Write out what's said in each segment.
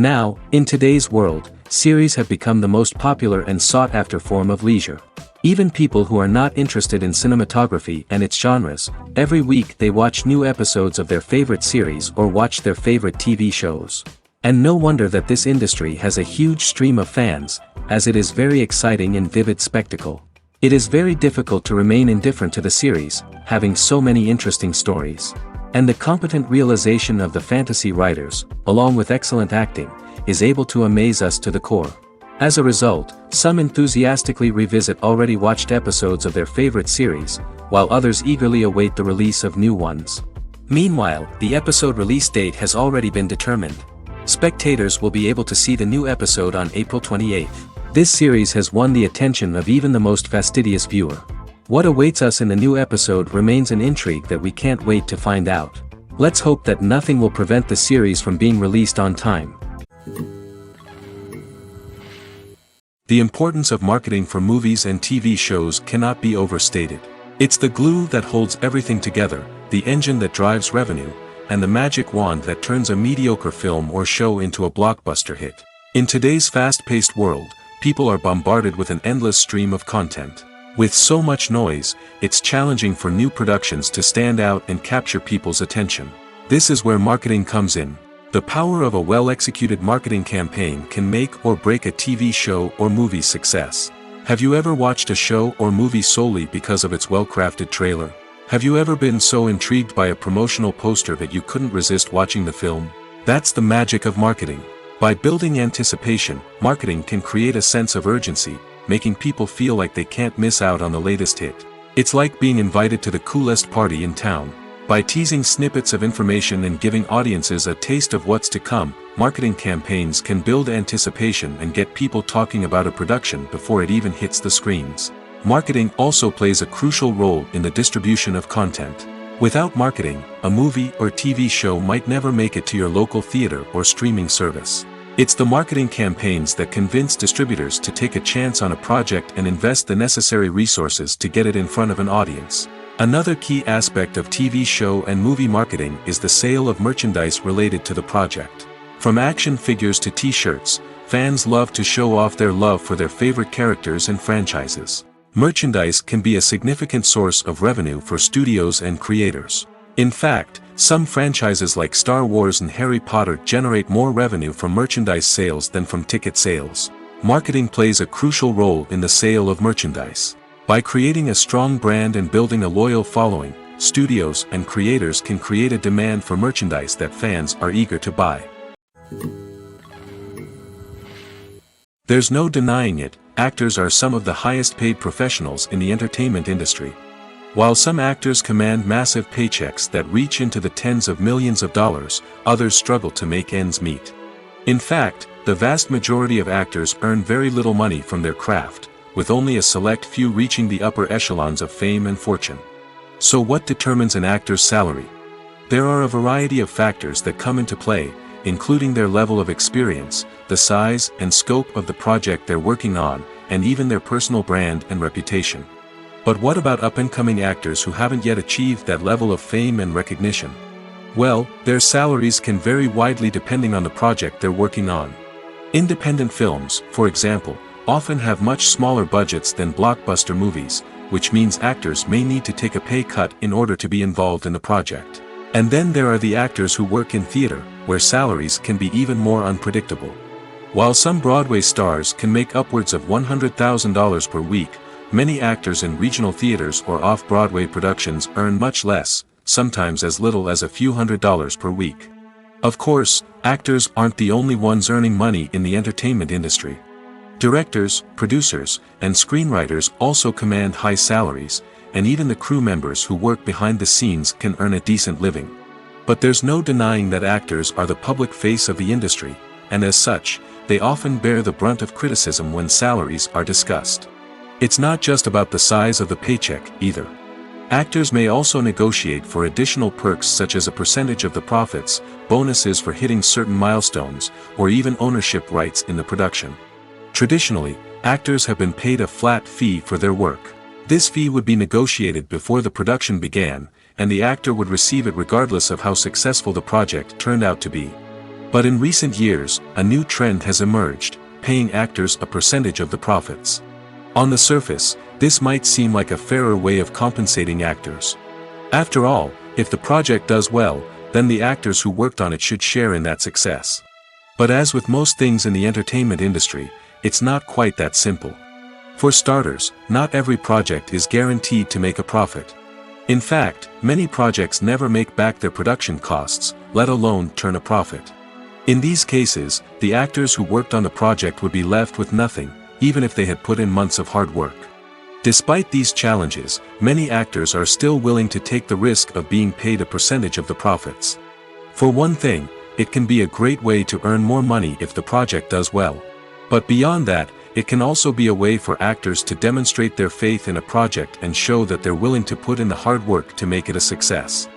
Now, in today's world, series have become the most popular and sought-after form of leisure. Even people who are not interested in cinematography and its genres, every week they watch new episodes of their favorite series or watch their favorite TV shows. And no wonder that this industry has a huge stream of fans, as it is very exciting and vivid spectacle. It is very difficult to remain indifferent to the series, having so many interesting stories. And the competent realization of the fantasy writers, along with excellent acting, is able to amaze us to the core. As a result, some enthusiastically revisit already watched episodes of their favorite series, while others eagerly await the release of new ones. Meanwhile, the episode release date has already been determined. Spectators will be able to see the new episode on April 28th. This series has won the attention of even the most fastidious viewer. What awaits us in the new episode remains an intrigue that we can't wait to find out. Let's hope that nothing will prevent the series from being released on time. The importance of marketing for movies and TV shows cannot be overstated. It's the glue that holds everything together, the engine that drives revenue, and the magic wand that turns a mediocre film or show into a blockbuster hit. In today's fast-paced world, people are bombarded with an endless stream of content. With so much noise, it's challenging for new productions to stand out and capture people's attention. This is where marketing comes in. The power of a well-executed marketing campaign can make or break a TV show or movie's success. Have you ever watched a show or movie solely because of its well-crafted trailer? Have you ever been so intrigued by a promotional poster that you couldn't resist watching the film? That's the magic of marketing. By building anticipation, marketing can create a sense of urgency, making people feel like they can't miss out on the latest hit. It's like being invited to the coolest party in town. By teasing snippets of information and giving audiences a taste of what's to come, marketing campaigns can build anticipation and get people talking about a production before it even hits the screens. Marketing also plays a crucial role in the distribution of content. Without marketing, a movie or TV show might never make it to your local theater or streaming service. It's the marketing campaigns that convince distributors to take a chance on a project and invest the necessary resources to get it in front of an audience. Another key aspect of TV show and movie marketing is the sale of merchandise related to the project. From action figures to t-shirts, fans love to show off their love for their favorite characters and franchises. Merchandise can be a significant source of revenue for studios and creators. In fact, some franchises like Star Wars and Harry Potter generate more revenue from merchandise sales than from ticket sales. Marketing plays a crucial role in the sale of merchandise. By creating a strong brand and building a loyal following, studios and creators can create a demand for merchandise that fans are eager to buy. There's no denying it, actors are some of the highest paid professionals in the entertainment industry. While some actors command massive paychecks that reach into the tens of millions of dollars, others struggle to make ends meet. In fact, the vast majority of actors earn very little money from their craft, with only a select few reaching the upper echelons of fame and fortune. So what determines an actor's salary? There are a variety of factors that come into play, including their level of experience, the size and scope of the project they're working on, and even their personal brand and reputation. But what about up-and-coming actors who haven't yet achieved that level of fame and recognition? Well, their salaries can vary widely depending on the project they're working on. Independent films, for example, often have much smaller budgets than blockbuster movies, which means actors may need to take a pay cut in order to be involved in the project. And then there are the actors who work in theater, where salaries can be even more unpredictable. While some Broadway stars can make upwards of $100,000 per week, many actors in regional theaters or off-Broadway productions earn much less, sometimes as little as a few $100s per week. Of course, actors aren't the only ones earning money in the entertainment industry. Directors, producers, and screenwriters also command high salaries, and even the crew members who work behind the scenes can earn a decent living. But there's no denying that actors are the public face of the industry, and as such, they often bear the brunt of criticism when salaries are discussed. It's not just about the size of the paycheck, either. Actors may also negotiate for additional perks such as a percentage of the profits, bonuses for hitting certain milestones, or even ownership rights in the production. Traditionally, actors have been paid a flat fee for their work. This fee would be negotiated before the production began, and the actor would receive it regardless of how successful the project turned out to be. But in recent years, a new trend has emerged, paying actors a percentage of the profits. On the surface, this might seem like a fairer way of compensating actors. After all, if the project does well, then the actors who worked on it should share in that success. But as with most things in the entertainment industry, it's not quite that simple. For starters, not every project is guaranteed to make a profit. In fact, many projects never make back their production costs, let alone turn a profit. In these cases, the actors who worked on the project would be left with nothing, even if they had put in months of hard work. Despite these challenges, many actors are still willing to take the risk of being paid a percentage of the profits. For one thing, it can be a great way to earn more money if the project does well. But beyond that, it can also be a way for actors to demonstrate their faith in a project and show that they're willing to put in the hard work to make it a success.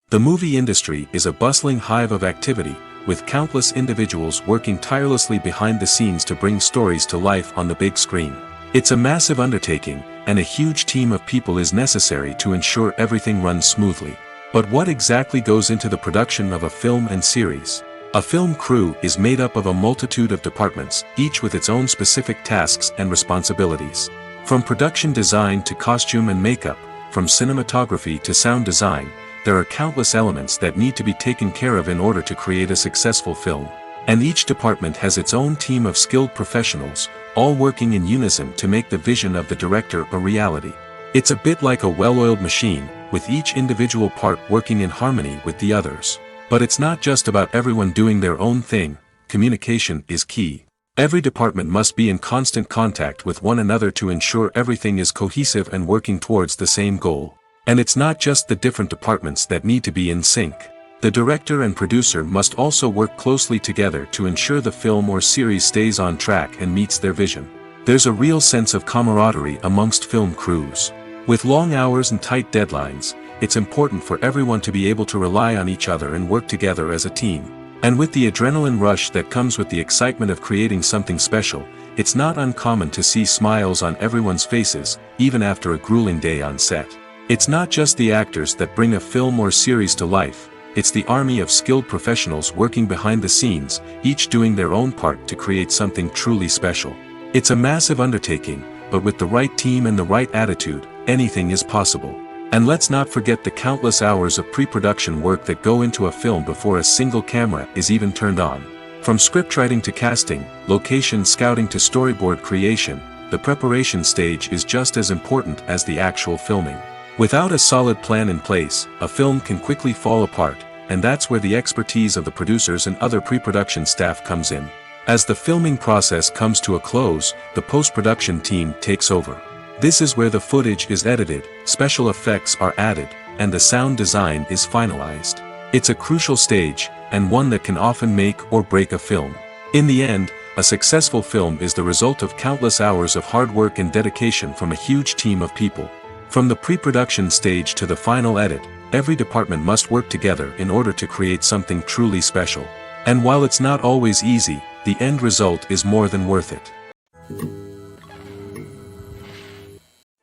The movie industry is a bustling hive of activity, with countless individuals working tirelessly behind the scenes to bring stories to life on the big screen. It's a massive undertaking, and a huge team of people is necessary to ensure everything runs smoothly. But what exactly goes into the production of a film and series? A film crew is made up of a multitude of departments, each with its own specific tasks and responsibilities. From production design to costume and makeup, from cinematography to sound design, there are countless elements that need to be taken care of in order to create a successful film. And each department has its own team of skilled professionals, all working in unison to make the vision of the director a reality. It's a bit like a well-oiled machine, with each individual part working in harmony with the others. But it's not just about everyone doing their own thing, communication is key. Every department must be in constant contact with one another to ensure everything is cohesive and working towards the same goal. And it's not just the different departments that need to be in sync. The director and producer must also work closely together to ensure the film or series stays on track and meets their vision. There's a real sense of camaraderie amongst film crews. With long hours and tight deadlines, it's important for everyone to be able to rely on each other and work together as a team. And with the adrenaline rush that comes with the excitement of creating something special, it's not uncommon to see smiles on everyone's faces, even after a grueling day on set. It's not just the actors that bring a film or series to life, it's the army of skilled professionals working behind the scenes, each doing their own part to create something truly special. It's a massive undertaking, but with the right team and the right attitude, anything is possible. And let's not forget the countless hours of pre-production work that go into a film before a single camera is even turned on. From scriptwriting to casting, location scouting to storyboard creation, the preparation stage is just as important as the actual filming. Without a solid plan in place, a film can quickly fall apart, and that's where the expertise of the producers and other pre-production staff comes in. As the filming process comes to a close, the post-production team takes over. This is where the footage is edited, special effects are added, and the sound design is finalized. It's a crucial stage, and one that can often make or break a film. In the end, a successful film is the result of countless hours of hard work and dedication from a huge team of people. From the pre-production stage to the final edit, every department must work together in order to create something truly special. And while it's not always easy, the end result is more than worth it.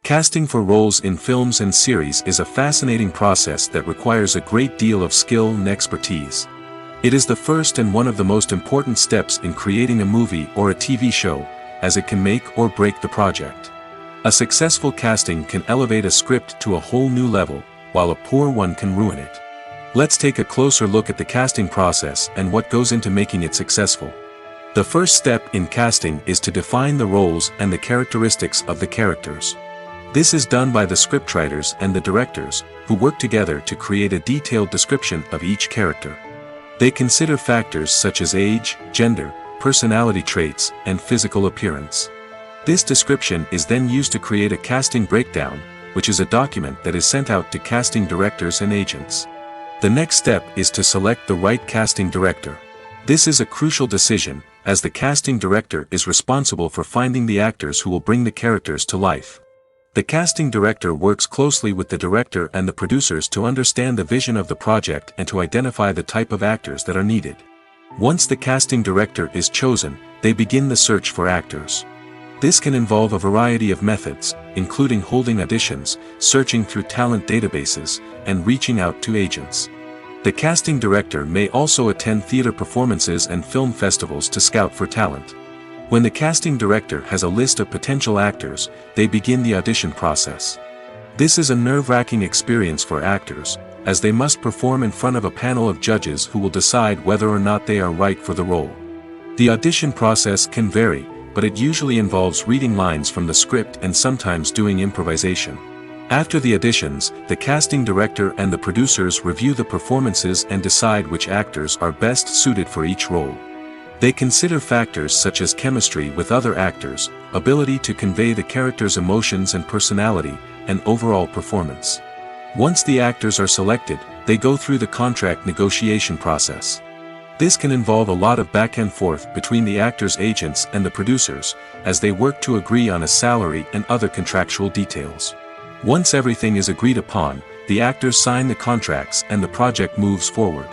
Casting for roles in films and series is a fascinating process that requires a great deal of skill and expertise. It is the first and one of the most important steps in creating a movie or a TV show, as it can make or break the project. A successful casting can elevate a script to a whole new level, while a poor one can ruin it. Let's take a closer look at the casting process and what goes into making it successful. The first step in casting is to define the roles and the characteristics of the characters. This is done by the scriptwriters and the directors, who work together to create a detailed description of each character. They consider factors such as age, gender, personality traits, and physical appearance. This description is then used to create a casting breakdown, which is a document that is sent out to casting directors and agents. The next step is to select the right casting director. This is a crucial decision, as the casting director is responsible for finding the actors who will bring the characters to life. The casting director works closely with the director and the producers to understand the vision of the project and to identify the type of actors that are needed. Once the casting director is chosen, they begin the search for actors. This can involve a variety of methods, including holding auditions, searching through talent databases, and reaching out to agents. The casting director may also attend theater performances and film festivals to scout for talent. When the casting director has a list of potential actors, they begin the audition process. This is a nerve-wracking experience for actors, as they must perform in front of a panel of judges who will decide whether or not they are right for the role. The audition process can vary, but it usually involves reading lines from the script and sometimes doing improvisation. After the auditions, the casting director and the producers review the performances and decide which actors are best suited for each role. They consider factors such as chemistry with other actors, ability to convey the character's emotions and personality, and overall performance. Once the actors are selected, they go through the contract negotiation process. This can involve a lot of back and forth between the actors' agents and the producers, as they work to agree on a salary and other contractual details. Once everything is agreed upon, the actors sign the contracts and the project moves forward.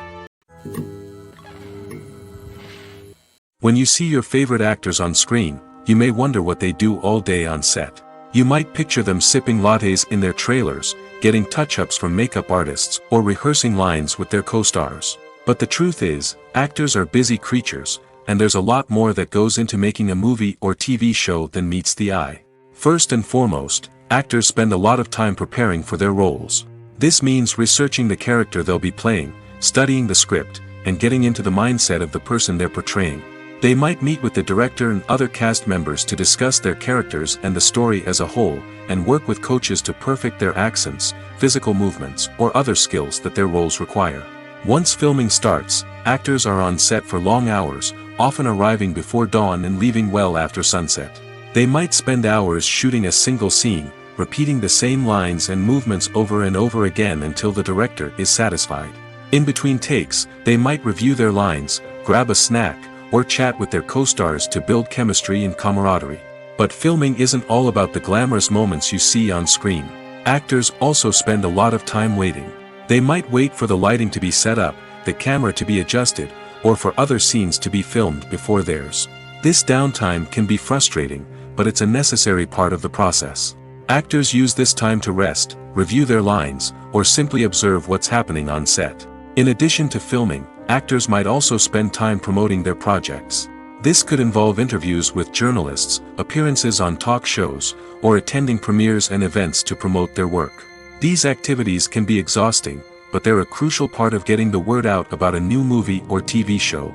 When you see your favorite actors on screen, you may wonder what they do all day on set. You might picture them sipping lattes in their trailers, getting touch-ups from makeup artists, or rehearsing lines with their co-stars. But the truth is, actors are busy creatures, and there's a lot more that goes into making a movie or TV show than meets the eye. First and foremost, actors spend a lot of time preparing for their roles. This means researching the character they'll be playing, studying the script, and getting into the mindset of the person they're portraying. They might meet with the director and other cast members to discuss their characters and the story as a whole, and work with coaches to perfect their accents, physical movements, or other skills that their roles require. Once filming starts, actors are on set for long hours, often arriving before dawn and leaving well after sunset. They might spend hours shooting a single scene, repeating the same lines and movements over and over again until the director is satisfied. In between takes, they might review their lines, grab a snack, or chat with their co-stars to build chemistry and camaraderie. But filming isn't all about the glamorous moments you see on screen. Actors also spend a lot of time waiting. They might wait for the lighting to be set up, the camera to be adjusted, or for other scenes to be filmed before theirs. This downtime can be frustrating, but it's a necessary part of the process. Actors use this time to rest, review their lines, or simply observe what's happening on set. In addition to filming, actors might also spend time promoting their projects. This could involve interviews with journalists, appearances on talk shows, or attending premieres and events to promote their work. These activities can be exhausting, but they're a crucial part of getting the word out about a new movie or TV show.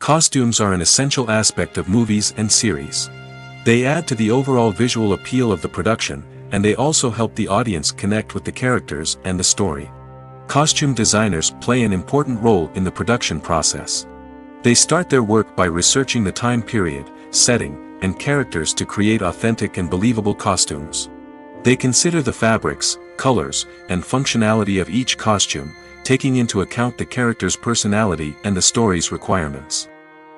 Costumes are an essential aspect of movies and series. They add to the overall visual appeal of the production, and they also help the audience connect with the characters and the story. Costume designers play an important role in the production process. They start their work by researching the time period, setting, and characters to create authentic and believable costumes. They consider the fabrics, colors, and functionality of each costume, taking into account the character's personality and the story's requirements.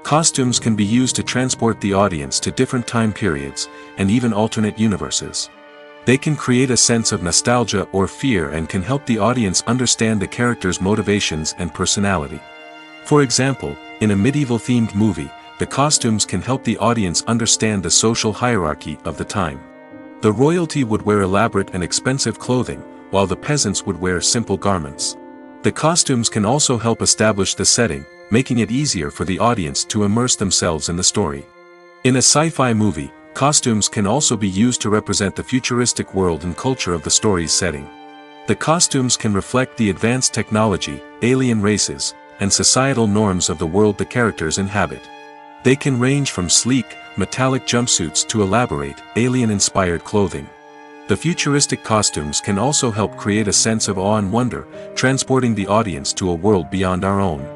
Costumes can be used to transport the audience to different time periods, and even alternate universes. They can create a sense of nostalgia or fear and can help the audience understand the character's motivations and personality. For example, in a medieval-themed movie, the costumes can help the audience understand the social hierarchy of the time. The royalty would wear elaborate and expensive clothing, while the peasants would wear simple garments. The costumes can also help establish the setting, making it easier for the audience to immerse themselves in the story. In a sci-fi movie, costumes can also be used to represent the futuristic world and culture of the story's setting. The costumes can reflect the advanced technology, alien races, and societal norms of the world the characters inhabit. They can range from sleek, metallic jumpsuits to elaborate, alien-inspired clothing. The futuristic costumes can also help create a sense of awe and wonder, transporting the audience to a world beyond our own.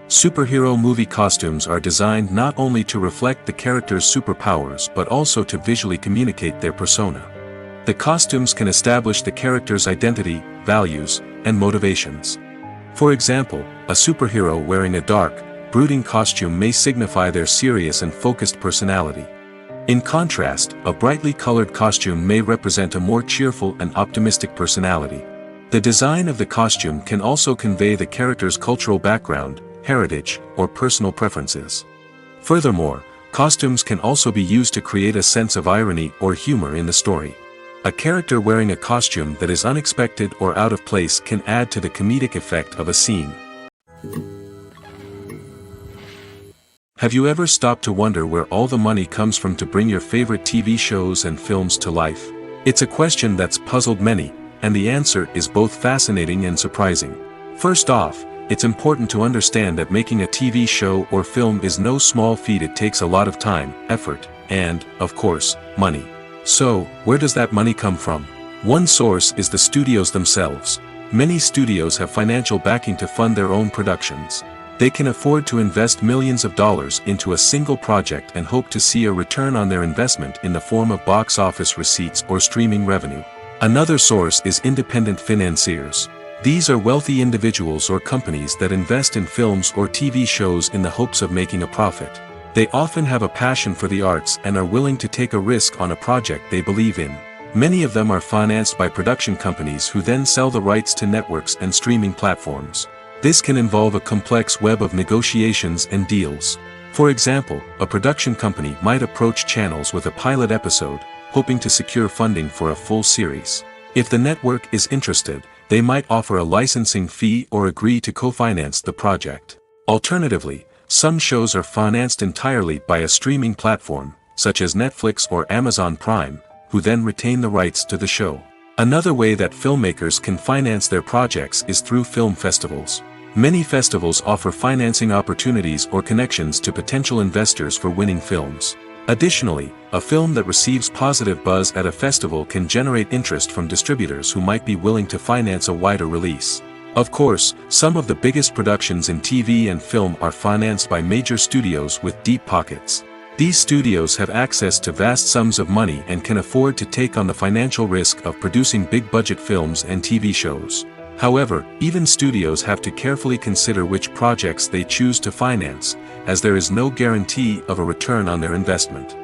Superhero movie costumes are designed not only to reflect the character's superpowers but also to visually communicate their persona. The costumes can establish the character's identity, values, and motivations. For example, a superhero wearing a dark, brooding costume may signify their serious and focused personality. In contrast, a brightly colored costume may represent a more cheerful and optimistic personality. The design of the costume can also convey the character's cultural background, heritage, or personal preferences. Furthermore, costumes can also be used to create a sense of irony or humor in the story. A character wearing a costume that is unexpected or out of place can add to the comedic effect of a scene. Have you ever stopped to wonder where all the money comes from to bring your favorite TV shows and films to life? It's a question that's puzzled many, and the answer is both fascinating and surprising. First off, it's important to understand that making a TV show or film is no small feat. It takes a lot of time, effort, and, of course, money. So, where does that money come from? One source is the studios themselves. Many studios have financial backing to fund their own productions. They can afford to invest millions of dollars into a single project and hope to see a return on their investment in the form of box office receipts or streaming revenue. Another source is independent financiers. These are wealthy individuals or companies that invest in films or TV shows in the hopes of making a profit. They often have a passion for the arts and are willing to take a risk on a project they believe in. Many of them are financed by production companies who then sell the rights to networks and streaming platforms. This can involve a complex web of negotiations and deals. For example, a production company might approach channels with a pilot episode, hoping to secure funding for a full series. If the network is interested, they might offer a licensing fee or agree to co-finance the project. Alternatively, some shows are financed entirely by a streaming platform, such as Netflix or Amazon Prime, who then retain the rights to the show. Another way that filmmakers can finance their projects is through film festivals. Many festivals offer financing opportunities or connections to potential investors for winning films. Additionally, a film that receives positive buzz at a festival can generate interest from distributors who might be willing to finance a wider release. Of course, some of the biggest productions in TV and film are financed by major studios with deep pockets. These studios have access to vast sums of money and can afford to take on the financial risk of producing big-budget films and TV shows. However, even studios have to carefully consider which projects they choose to finance, as there is no guarantee of a return on their investment.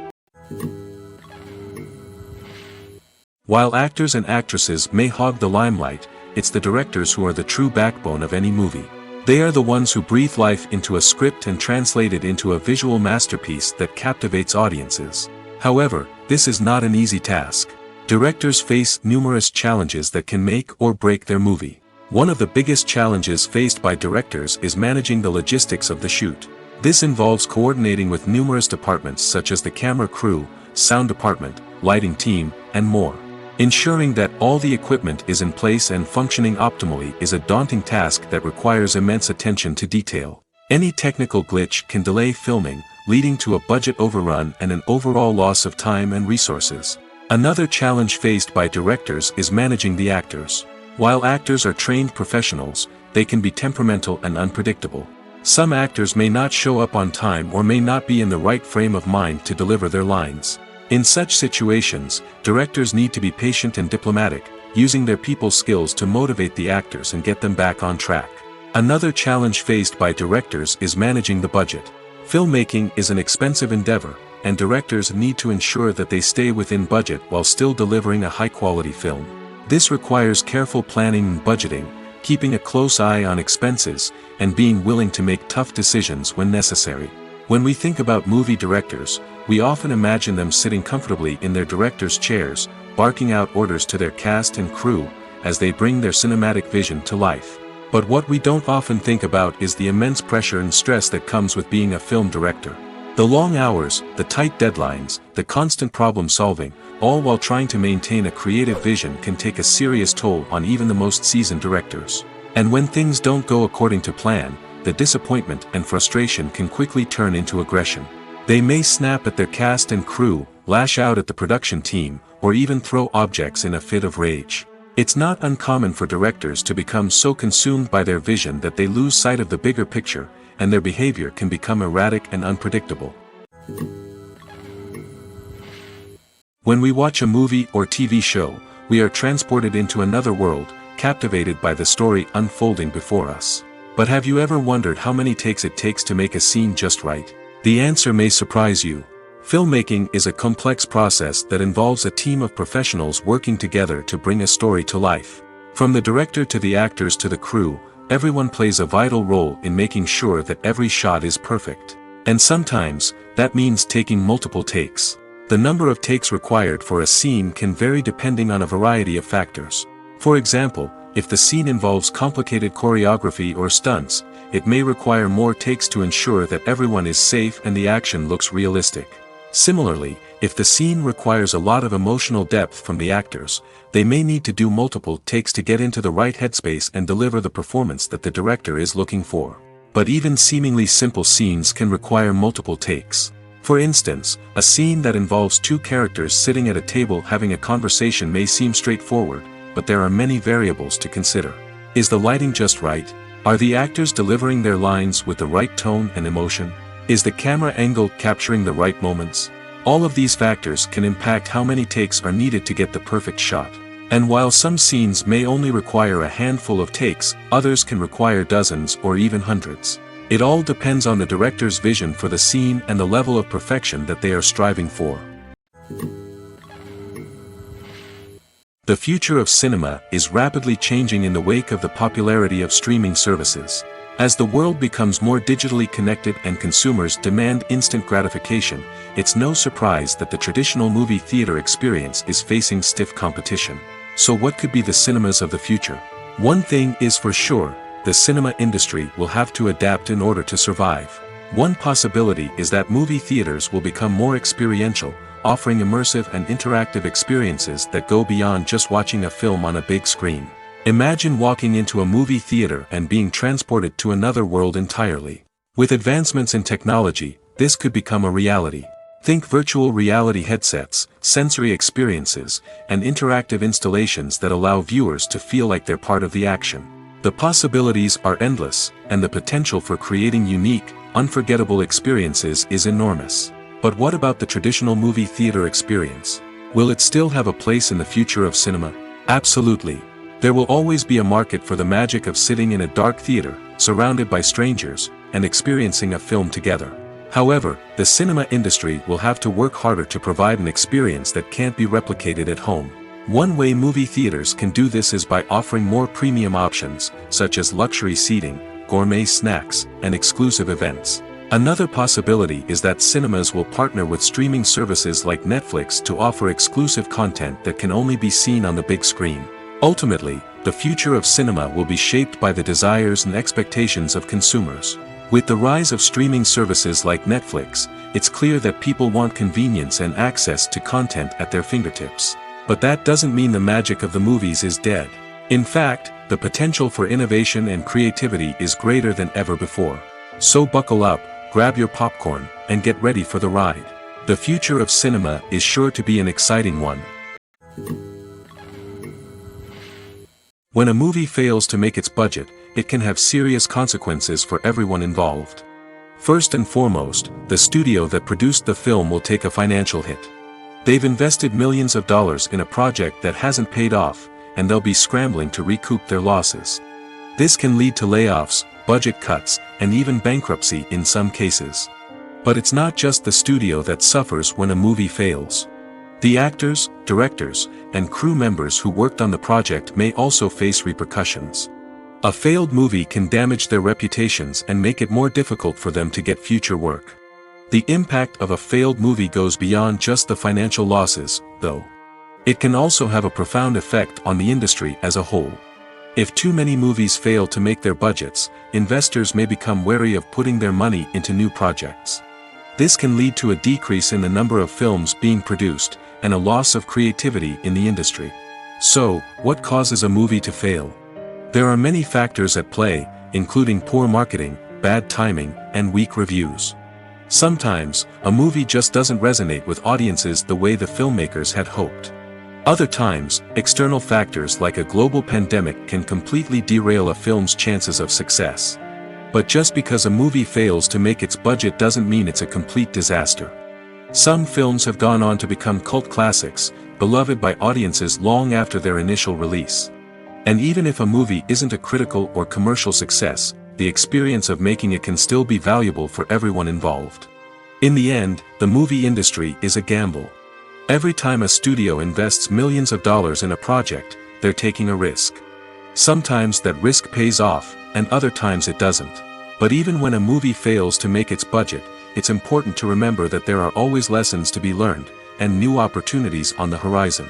While actors and actresses may hog the limelight, it's the directors who are the true backbone of any movie. They are the ones who breathe life into a script and translate it into a visual masterpiece that captivates audiences. However, this is not an easy task. Directors face numerous challenges that can make or break their movie. One of the biggest challenges faced by directors is managing the logistics of the shoot. This involves coordinating with numerous departments such as the camera crew, sound department, lighting team, and more. Ensuring that all the equipment is in place and functioning optimally is a daunting task that requires immense attention to detail. Any technical glitch can delay filming, leading to a budget overrun and an overall loss of time and resources. Another challenge faced by directors is managing the actors. While actors are trained professionals, they can be temperamental and unpredictable. Some actors may not show up on time or may not be in the right frame of mind to deliver their lines. In such situations, directors need to be patient and diplomatic, using their people skills to motivate the actors and get them back on track. Another challenge faced by directors is managing the budget. Filmmaking is an expensive endeavor, and directors need to ensure that they stay within budget while still delivering a high-quality film. This requires careful planning and budgeting, keeping a close eye on expenses, and being willing to make tough decisions when necessary. When we think about movie directors, we often imagine them sitting comfortably in their director's chairs, barking out orders to their cast and crew, as they bring their cinematic vision to life. But what we don't often think about is the immense pressure and stress that comes with being a film director. The long hours, the tight deadlines, the constant problem solving, all while trying to maintain a creative vision can take a serious toll on even the most seasoned directors. And when things don't go according to plan, the disappointment and frustration can quickly turn into aggression. They may snap at their cast and crew, lash out at the production team, or even throw objects in a fit of rage. It's not uncommon for directors to become so consumed by their vision that they lose sight of the bigger picture, and their behavior can become erratic and unpredictable. When we watch a movie or TV show, we are transported into another world, captivated by the story unfolding before us. But have you ever wondered how many takes it takes to make a scene just right? The answer may surprise you. Filmmaking is a complex process that involves a team of professionals working together to bring a story to life. From the director to the actors to the crew, everyone plays a vital role in making sure that every shot is perfect. And sometimes, that means taking multiple takes. The number of takes required for a scene can vary depending on a variety of factors. For example, if the scene involves complicated choreography or stunts, it may require more takes to ensure that everyone is safe and the action looks realistic. Similarly, if the scene requires a lot of emotional depth from the actors, they may need to do multiple takes to get into the right headspace and deliver the performance that the director is looking for. But even seemingly simple scenes can require multiple takes. For instance, a scene that involves two characters sitting at a table having a conversation may seem straightforward, but there are many variables to consider. Is the lighting just right? Are the actors delivering their lines with the right tone and emotion? Is the camera angle capturing the right moments? All of these factors can impact how many takes are needed to get the perfect shot. And while some scenes may only require a handful of takes, others can require dozens or even hundreds. It all depends on the director's vision for the scene and the level of perfection that they are striving for. The future of cinema is rapidly changing in the wake of the popularity of streaming services. As the world becomes more digitally connected and consumers demand instant gratification, it's no surprise that the traditional movie theater experience is facing stiff competition. So what could be the cinemas of the future? One thing is for sure, the cinema industry will have to adapt in order to survive. One possibility is that movie theaters will become more experiential, offering immersive and interactive experiences that go beyond just watching a film on a big screen. Imagine walking into a movie theater and being transported to another world entirely. With advancements in technology, this could become a reality. Think virtual reality headsets, sensory experiences, and interactive installations that allow viewers to feel like they're part of the action. The possibilities are endless, and the potential for creating unique, unforgettable experiences is enormous. But what about the traditional movie theater experience? Will it still have a place in the future of cinema? Absolutely. There will always be a market for the magic of sitting in a dark theater, surrounded by strangers, and experiencing a film together. However, the cinema industry will have to work harder to provide an experience that can't be replicated at home. One way movie theaters can do this is by offering more premium options, such as luxury seating, gourmet snacks, and exclusive events. Another possibility is that cinemas will partner with streaming services like Netflix to offer exclusive content that can only be seen on the big screen. Ultimately, the future of cinema will be shaped by the desires and expectations of consumers. With the rise of streaming services like Netflix, it's clear that people want convenience and access to content at their fingertips. But that doesn't mean the magic of the movies is dead. In fact, the potential for innovation and creativity is greater than ever before. So buckle up, grab your popcorn, and get ready for the ride. The future of cinema is sure to be an exciting one. When a movie fails to make its budget, it can have serious consequences for everyone involved. First and foremost, the studio that produced the film will take a financial hit. They've invested millions of dollars in a project that hasn't paid off, and they'll be scrambling to recoup their losses. This can lead to layoffs, budget cuts, and even bankruptcy in some cases. But it's not just the studio that suffers when a movie fails. The actors, directors, and crew members who worked on the project may also face repercussions. A failed movie can damage their reputations and make it more difficult for them to get future work. The impact of a failed movie goes beyond just the financial losses, though. It can also have a profound effect on the industry as a whole. If too many movies fail to make their budgets, investors may become wary of putting their money into new projects. This can lead to a decrease in the number of films being produced, and a loss of creativity in the industry. So, what causes a movie to fail? There are many factors at play, including poor marketing, bad timing, and weak reviews. Sometimes, a movie just doesn't resonate with audiences the way the filmmakers had hoped. Other times, external factors like a global pandemic can completely derail a film's chances of success. But just because a movie fails to make its budget doesn't mean it's a complete disaster. Some films have gone on to become cult classics, beloved by audiences long after their initial release. And even if a movie isn't a critical or commercial success, the experience of making it can still be valuable for everyone involved. In the end, the movie industry is a gamble. Every time a studio invests millions of dollars in a project, they're taking a risk. Sometimes that risk pays off, and other times it doesn't. But even when a movie fails to make its budget, it's important to remember that there are always lessons to be learned, and new opportunities on the horizon.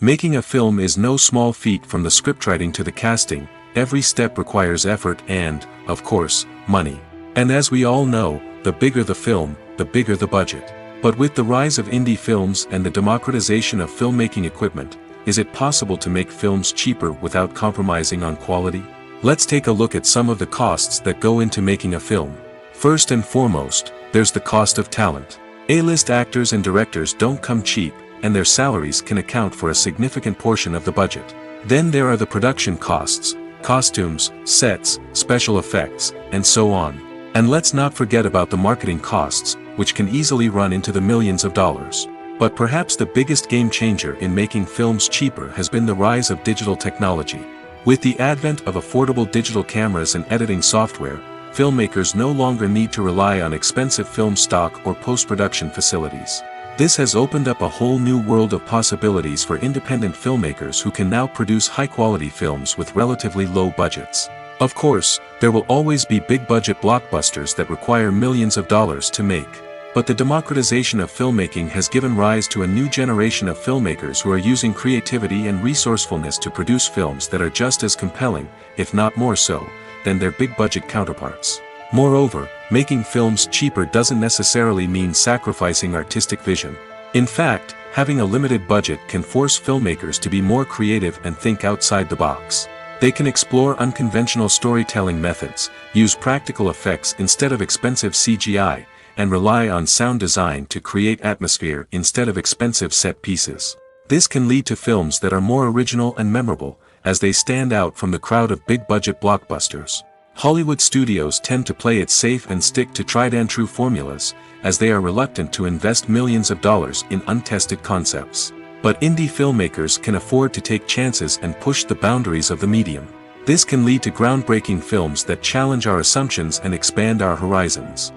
Making a film is no small feat. From the scriptwriting to the casting, every step requires effort and, of course, money. And as we all know, the bigger the film, the bigger the budget. But with the rise of indie films and the democratization of filmmaking equipment, is it possible to make films cheaper without compromising on quality? Let's take a look at some of the costs that go into making a film. First and foremost, there's the cost of talent. A-list actors and directors don't come cheap, and their salaries can account for a significant portion of the budget. Then there are the production costs, costumes, sets, special effects, and so on. And let's not forget about the marketing costs, which can easily run into the millions of dollars. But perhaps the biggest game changer in making films cheaper has been the rise of digital technology. With the advent of affordable digital cameras and editing software, filmmakers no longer need to rely on expensive film stock or post-production facilities. This has opened up a whole new world of possibilities for independent filmmakers who can now produce high-quality films with relatively low budgets. Of course, there will always be big-budget blockbusters that require millions of dollars to make. But the democratization of filmmaking has given rise to a new generation of filmmakers who are using creativity and resourcefulness to produce films that are just as compelling, if not more so, than their big-budget counterparts. Moreover, making films cheaper doesn't necessarily mean sacrificing artistic vision. In fact, having a limited budget can force filmmakers to be more creative and think outside the box. They can explore unconventional storytelling methods, use practical effects instead of expensive CGI, and rely on sound design to create atmosphere instead of expensive set pieces. This can lead to films that are more original and memorable, as they stand out from the crowd of big-budget blockbusters. Hollywood studios tend to play it safe and stick to tried-and-true formulas, as they are reluctant to invest millions of dollars in untested concepts. But indie filmmakers can afford to take chances and push the boundaries of the medium. This can lead to groundbreaking films that challenge our assumptions and expand our horizons.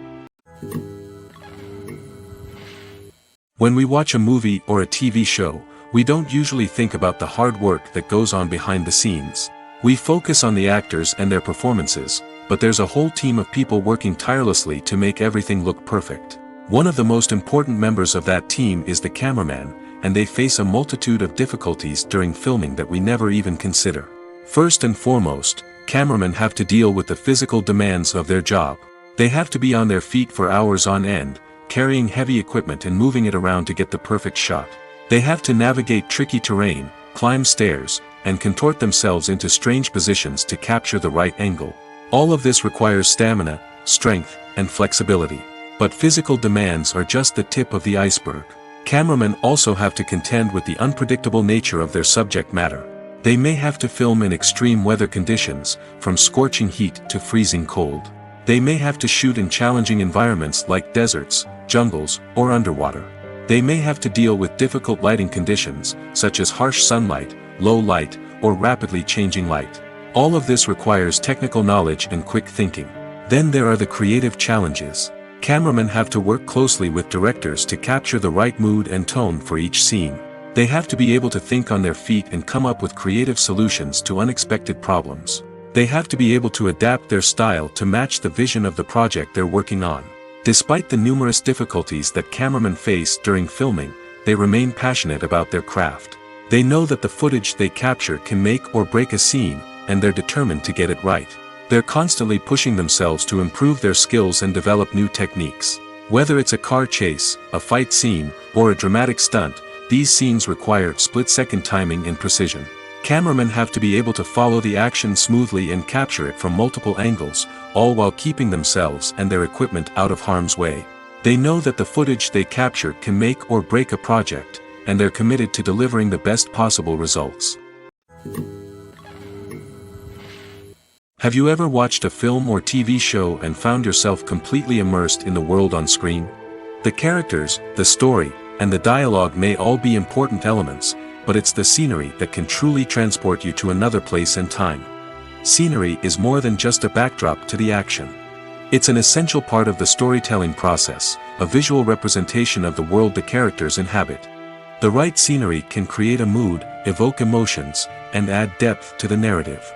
When we watch a movie or a TV show, we don't usually think about the hard work that goes on behind the scenes. We focus on the actors and their performances, but there's a whole team of people working tirelessly to make everything look perfect. One of the most important members of that team is the cameraman, and they face a multitude of difficulties during filming that we never even consider. First and foremost, cameramen have to deal with the physical demands of their job. They have to be on their feet for hours on end, carrying heavy equipment and moving it around to get the perfect shot. They have to navigate tricky terrain, climb stairs, and contort themselves into strange positions to capture the right angle. All of this requires stamina, strength, and flexibility. But physical demands are just the tip of the iceberg. Cameramen also have to contend with the unpredictable nature of their subject matter. They may have to film in extreme weather conditions, from scorching heat to freezing cold. They may have to shoot in challenging environments like deserts, jungles, or underwater. They may have to deal with difficult lighting conditions, such as harsh sunlight, low light, or rapidly changing light. All of this requires technical knowledge and quick thinking. Then there are the creative challenges. Cameramen have to work closely with directors to capture the right mood and tone for each scene. They have to be able to think on their feet and come up with creative solutions to unexpected problems. They have to be able to adapt their style to match the vision of the project they're working on. Despite the numerous difficulties that cameramen face during filming, they remain passionate about their craft. They know that the footage they capture can make or break a scene, and they're determined to get it right. They're constantly pushing themselves to improve their skills and develop new techniques. Whether it's a car chase, a fight scene, or a dramatic stunt, these scenes require split-second timing and precision. Cameramen have to be able to follow the action smoothly and capture it from multiple angles, all while keeping themselves and their equipment out of harm's way. They know that the footage they capture can make or break a project, and they're committed to delivering the best possible results. Have you ever watched a film or TV show and found yourself completely immersed in the world on screen? The characters, the story, and the dialogue may all be important elements, but it's the scenery that can truly transport you to another place and time. Scenery is more than just a backdrop to the action. It's an essential part of the storytelling process, a visual representation of the world the characters inhabit. The right scenery can create a mood, evoke emotions, and add depth to the narrative.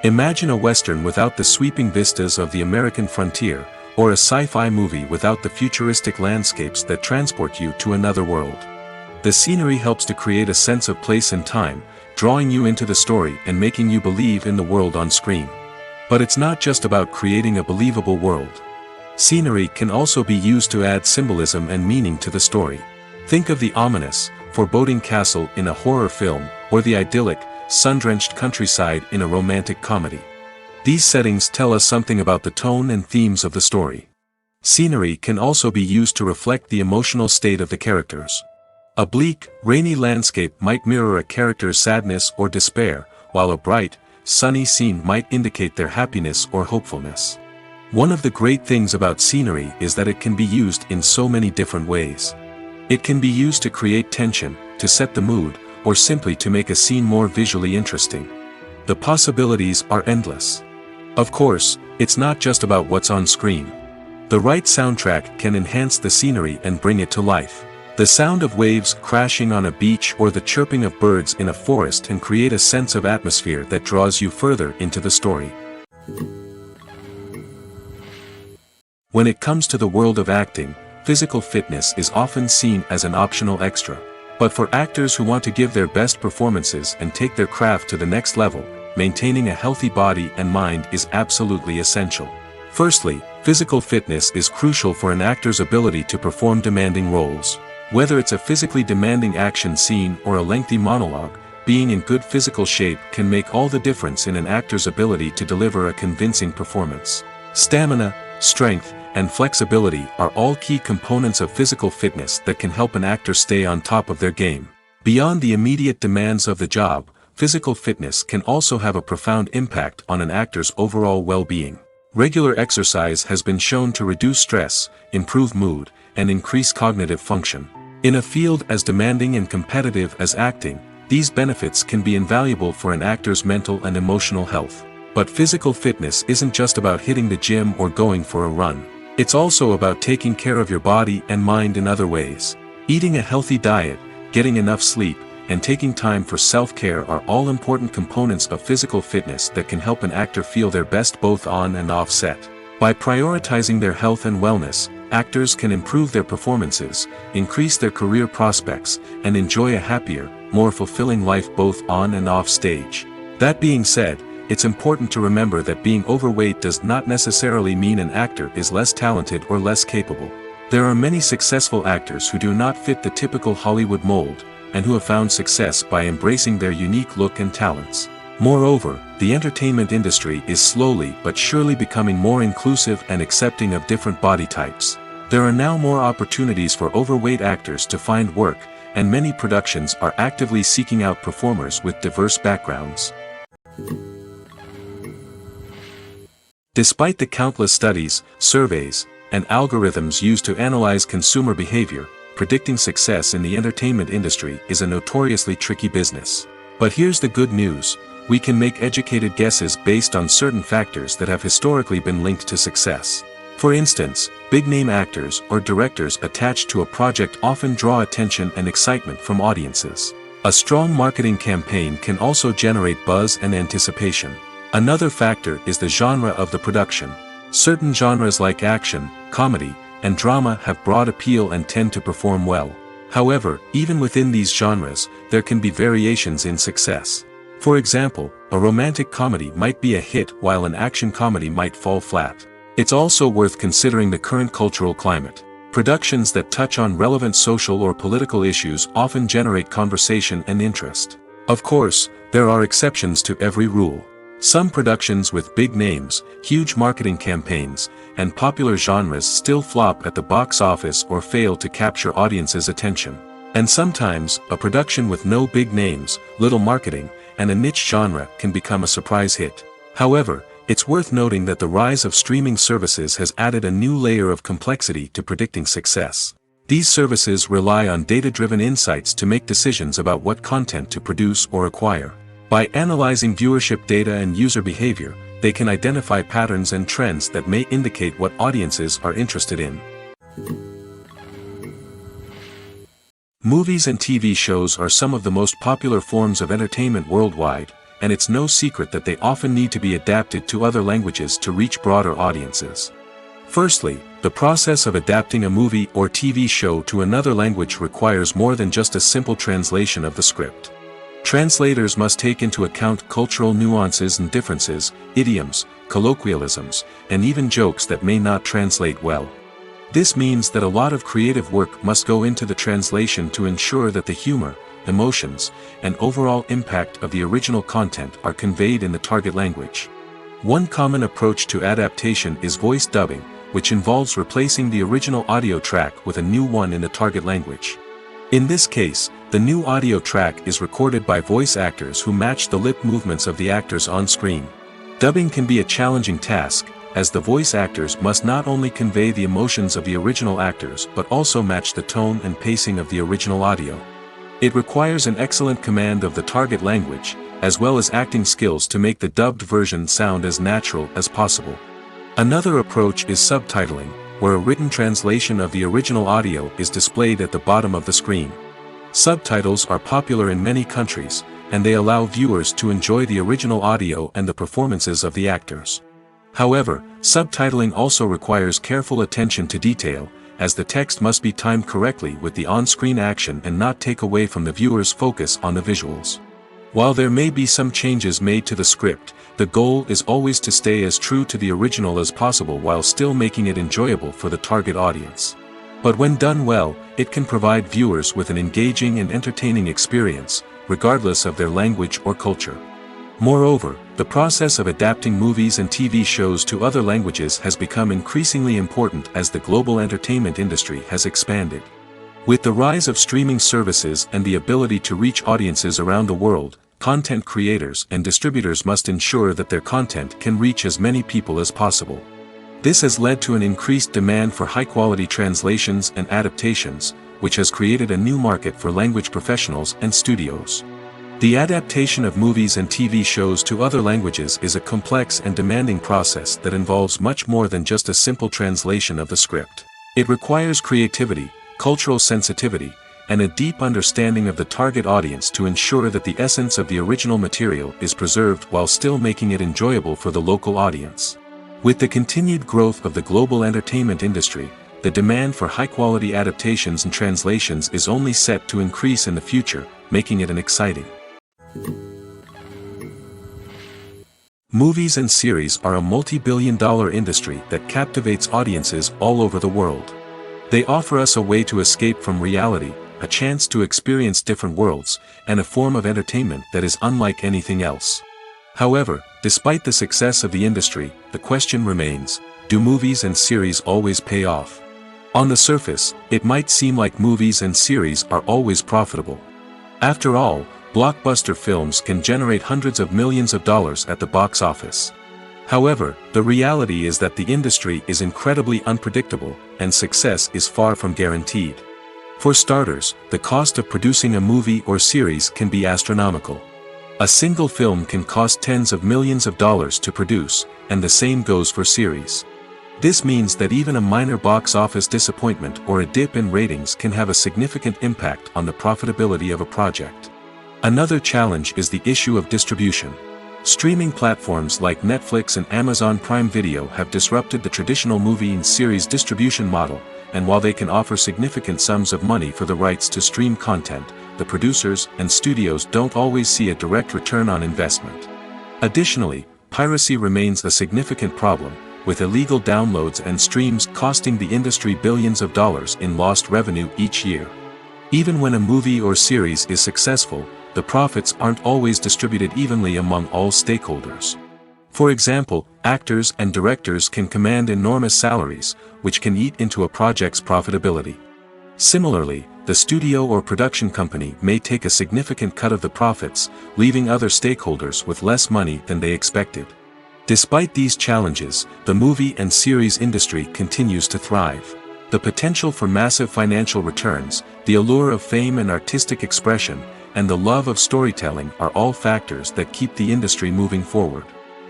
Imagine a Western without the sweeping vistas of the American frontier, or a sci-fi movie without the futuristic landscapes that transport you to another world. The scenery helps to create a sense of place and time, drawing you into the story and making you believe in the world on screen. But it's not just about creating a believable world. Scenery can also be used to add symbolism and meaning to the story. Think of the ominous, foreboding castle in a horror film, or the idyllic, sun-drenched countryside in a romantic comedy. These settings tell us something about the tone and themes of the story. Scenery can also be used to reflect the emotional state of the characters. A bleak, rainy landscape might mirror a character's sadness or despair, while a bright, sunny scene might indicate their happiness or hopefulness. One of the great things about scenery is that it can be used in so many different ways. It can be used to create tension, to set the mood, or simply to make a scene more visually interesting. The possibilities are endless. Of course, it's not just about what's on screen. The right soundtrack can enhance the scenery and bring it to life. The sound of waves crashing on a beach or the chirping of birds in a forest can create a sense of atmosphere that draws you further into the story. When it comes to the world of acting, physical fitness is often seen as an optional extra. But for actors who want to give their best performances and take their craft to the next level, maintaining a healthy body and mind is absolutely essential. Firstly, physical fitness is crucial for an actor's ability to perform demanding roles. Whether it's a physically demanding action scene or a lengthy monologue, being in good physical shape can make all the difference in an actor's ability to deliver a convincing performance. Stamina, strength, and flexibility are all key components of physical fitness that can help an actor stay on top of their game. Beyond the immediate demands of the job, physical fitness can also have a profound impact on an actor's overall well-being. Regular exercise has been shown to reduce stress, improve mood, and increase cognitive function. In a field as demanding and competitive as acting, these benefits can be invaluable for an actor's mental and emotional health. But physical fitness isn't just about hitting the gym or going for a run. It's also about taking care of your body and mind in other ways. Eating a healthy diet, getting enough sleep, and taking time for self-care are all important components of physical fitness that can help an actor feel their best both on and off set. By prioritizing their health and wellness, actors can improve their performances, increase their career prospects, and enjoy a happier, more fulfilling life both on and off stage. That being said, it's important to remember that being overweight does not necessarily mean an actor is less talented or less capable. There are many successful actors who do not fit the typical Hollywood mold, and who have found success by embracing their unique look and talents. Moreover, the entertainment industry is slowly but surely becoming more inclusive and accepting of different body types. There are now more opportunities for overweight actors to find work, and many productions are actively seeking out performers with diverse backgrounds. Despite the countless studies, surveys, and algorithms used to analyze consumer behavior, predicting success in the entertainment industry is a notoriously tricky business. But here's the good news: we can make educated guesses based on certain factors that have historically been linked to success. For instance, big-name actors or directors attached to a project often draw attention and excitement from audiences. A strong marketing campaign can also generate buzz and anticipation. Another factor is the genre of the production. Certain genres like action, comedy, and drama have broad appeal and tend to perform well. However, even within these genres, there can be variations in success. For example, a romantic comedy might be a hit while an action comedy might fall flat. It's also worth considering the current cultural climate. Productions that touch on relevant social or political issues often generate conversation and interest. Of course, there are exceptions to every rule. Some productions with big names, huge marketing campaigns, and popular genres still flop at the box office or fail to capture audiences' attention. And sometimes, a production with no big names, little marketing, and a niche genre can become a surprise hit. However, it's worth noting that the rise of streaming services has added a new layer of complexity to predicting success. These services rely on data-driven insights to make decisions about what content to produce or acquire. By analyzing viewership data and user behavior, they can identify patterns and trends that may indicate what audiences are interested in. Movies and TV shows are some of the most popular forms of entertainment worldwide, and it's no secret that they often need to be adapted to other languages to reach broader audiences. Firstly, the process of adapting a movie or TV show to another language requires more than just a simple translation of the script. Translators must take into account cultural nuances and differences, idioms, colloquialisms, and even jokes that may not translate well. This means that a lot of creative work must go into the translation to ensure that the humor, emotions, and overall impact of the original content are conveyed in the target language. One common approach to adaptation is voice dubbing, which involves replacing the original audio track with a new one in the target language. In this case, the new audio track is recorded by voice actors who match the lip movements of the actors on screen. Dubbing can be a challenging task, as the voice actors must not only convey the emotions of the original actors but also match the tone and pacing of the original audio. It requires an excellent command of the target language, as well as acting skills to make the dubbed version sound as natural as possible. Another approach is subtitling, where a written translation of the original audio is displayed at the bottom of the screen. Subtitles are popular in many countries, and they allow viewers to enjoy the original audio and the performances of the actors. However, subtitling also requires careful attention to detail, as the text must be timed correctly with the on-screen action and not take away from the viewer's focus on the visuals. While there may be some changes made to the script, the goal is always to stay as true to the original as possible while still making it enjoyable for the target audience. But when done well, it can provide viewers with an engaging and entertaining experience, regardless of their language or culture. Moreover, the process of adapting movies and TV shows to other languages has become increasingly important as the global entertainment industry has expanded. With the rise of streaming services and the ability to reach audiences around the world, content creators and distributors must ensure that their content can reach as many people as possible. This has led to an increased demand for high-quality translations and adaptations, which has created a new market for language professionals and studios. The adaptation of movies and TV shows to other languages is a complex and demanding process that involves much more than just a simple translation of the script. It requires creativity, cultural sensitivity, and a deep understanding of the target audience to ensure that the essence of the original material is preserved while still making it enjoyable for the local audience. With the continued growth of the global entertainment industry, the demand for high-quality adaptations and translations is only set to increase in the future, making it an exciting. Movies and series are a multi-billion-dollar industry that captivates audiences all over the world. They offer us a way to escape from reality, a chance to experience different worlds, and a form of entertainment that is unlike anything else. However, despite the success of the industry, the question remains, do movies and series always pay off? On the surface, it might seem like movies and series are always profitable. After all, blockbuster films can generate hundreds of millions of dollars at the box office. However, the reality is that the industry is incredibly unpredictable, and success is far from guaranteed. For starters, the cost of producing a movie or series can be astronomical. A single film can cost tens of millions of dollars to produce, and the same goes for series. This means that even a minor box office disappointment or a dip in ratings can have a significant impact on the profitability of a project. Another challenge is the issue of distribution. Streaming platforms like Netflix and Amazon Prime Video have disrupted the traditional movie and series distribution model, and while they can offer significant sums of money for the rights to stream content, the producers and studios don't always see a direct return on investment. Additionally, piracy remains a significant problem, with illegal downloads and streams costing the industry billions of dollars in lost revenue each year. Even when a movie or series is successful, the profits aren't always distributed evenly among all stakeholders. For example, actors and directors can command enormous salaries, which can eat into a project's profitability. Similarly, the studio or production company may take a significant cut of the profits, leaving other stakeholders with less money than they expected. Despite these challenges, the movie and series industry continues to thrive. The potential for massive financial returns, the allure of fame and artistic expression, and the love of storytelling are all factors that keep the industry moving forward.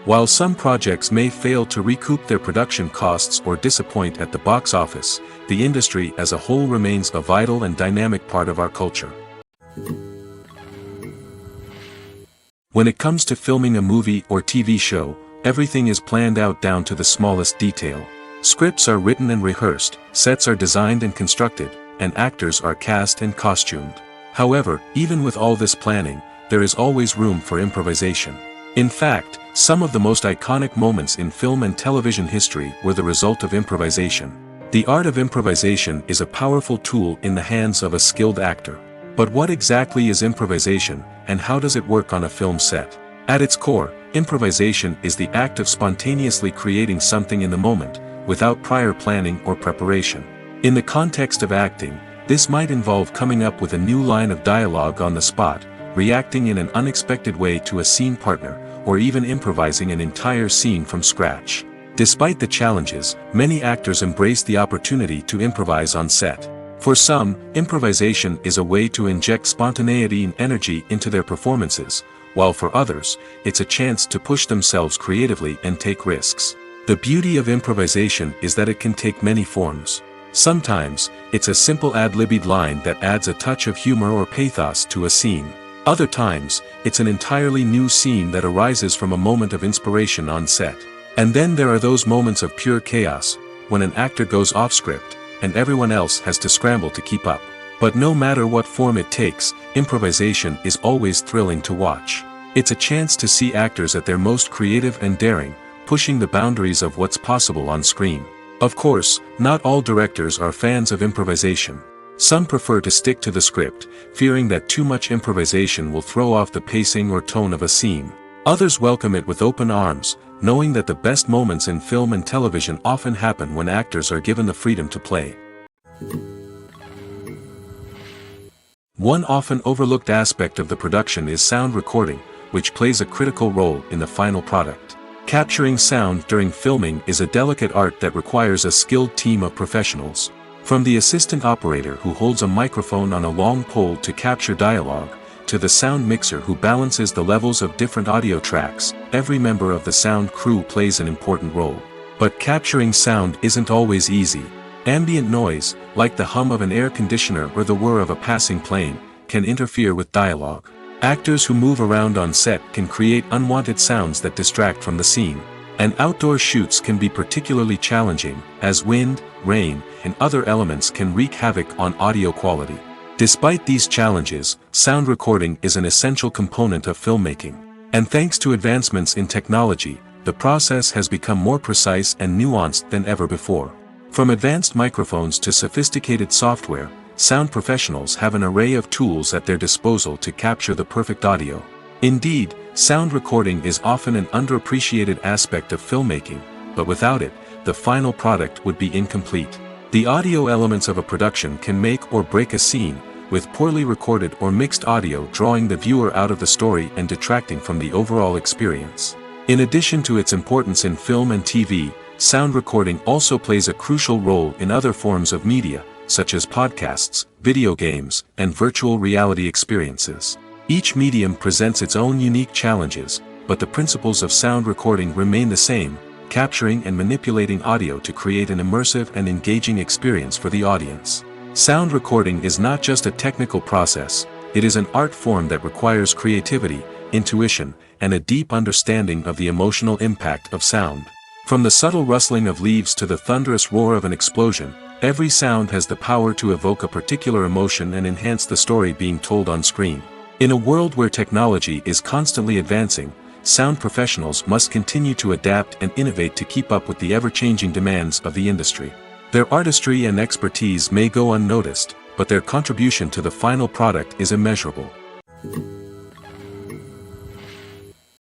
While some projects may fail to recoup their production costs or disappoint at the box office, the industry as a whole remains a vital and dynamic part of our culture. When it comes to filming a movie or TV show, everything is planned out down to the smallest detail. Scripts are written and rehearsed, sets are designed and constructed, and actors are cast and costumed. However, even with all this planning, there is always room for improvisation. In fact, some of the most iconic moments in film and television history were the result of improvisation. The art of improvisation is a powerful tool in the hands of a skilled actor. But what exactly is improvisation, and how does it work on a film set? At its core, improvisation is the act of spontaneously creating something in the moment, without prior planning or preparation. In the context of acting, this might involve coming up with a new line of dialogue on the spot, reacting in an unexpected way to a scene partner, or even improvising an entire scene from scratch. Despite the challenges, many actors embrace the opportunity to improvise on set. For some, improvisation is a way to inject spontaneity and energy into their performances, while for others, it's a chance to push themselves creatively and take risks. The beauty of improvisation is that it can take many forms. Sometimes, it's a simple ad-libbed line that adds a touch of humor or pathos to a scene. Other times, it's an entirely new scene that arises from a moment of inspiration on set. And then there are those moments of pure chaos, when an actor goes off script, and everyone else has to scramble to keep up. But no matter what form it takes, improvisation is always thrilling to watch. It's a chance to see actors at their most creative and daring, pushing the boundaries of what's possible on screen. Of course, not all directors are fans of improvisation. Some prefer to stick to the script, fearing that too much improvisation will throw off the pacing or tone of a scene. Others welcome it with open arms, knowing that the best moments in film and television often happen when actors are given the freedom to play. One often overlooked aspect of the production is sound recording, which plays a critical role in the final product. Capturing sound during filming is a delicate art that requires a skilled team of professionals. From the assistant operator who holds a microphone on a long pole to capture dialogue, to the sound mixer who balances the levels of different audio tracks, every member of the sound crew plays an important role. But capturing sound isn't always easy. Ambient noise, like the hum of an air conditioner or the whir of a passing plane, can interfere with dialogue. Actors who move around on set can create unwanted sounds that distract from the scene. And outdoor shoots can be particularly challenging, as wind, rain, and other elements can wreak havoc on audio quality. Despite these challenges, sound recording is an essential component of filmmaking. And thanks to advancements in technology, the process has become more precise and nuanced than ever before. From advanced microphones to sophisticated software, sound professionals have an array of tools at their disposal to capture the perfect audio. Indeed, sound recording is often an underappreciated aspect of filmmaking, but without it, the final product would be incomplete. The audio elements of a production can make or break a scene, with poorly recorded or mixed audio drawing the viewer out of the story and detracting from the overall experience. In addition to its importance in film and TV, sound recording also plays a crucial role in other forms of media, such as podcasts, video games, and virtual reality experiences. Each medium presents its own unique challenges, but the principles of sound recording remain the same: capturing and manipulating audio to create an immersive and engaging experience for the audience. Sound recording is not just a technical process, it is an art form that requires creativity, intuition, and a deep understanding of the emotional impact of sound. From the subtle rustling of leaves to the thunderous roar of an explosion, every sound has the power to evoke a particular emotion and enhance the story being told on screen. In a world where technology is constantly advancing, sound professionals must continue to adapt and innovate to keep up with the ever-changing demands of the industry. Their artistry and expertise may go unnoticed, but their contribution to the final product is immeasurable.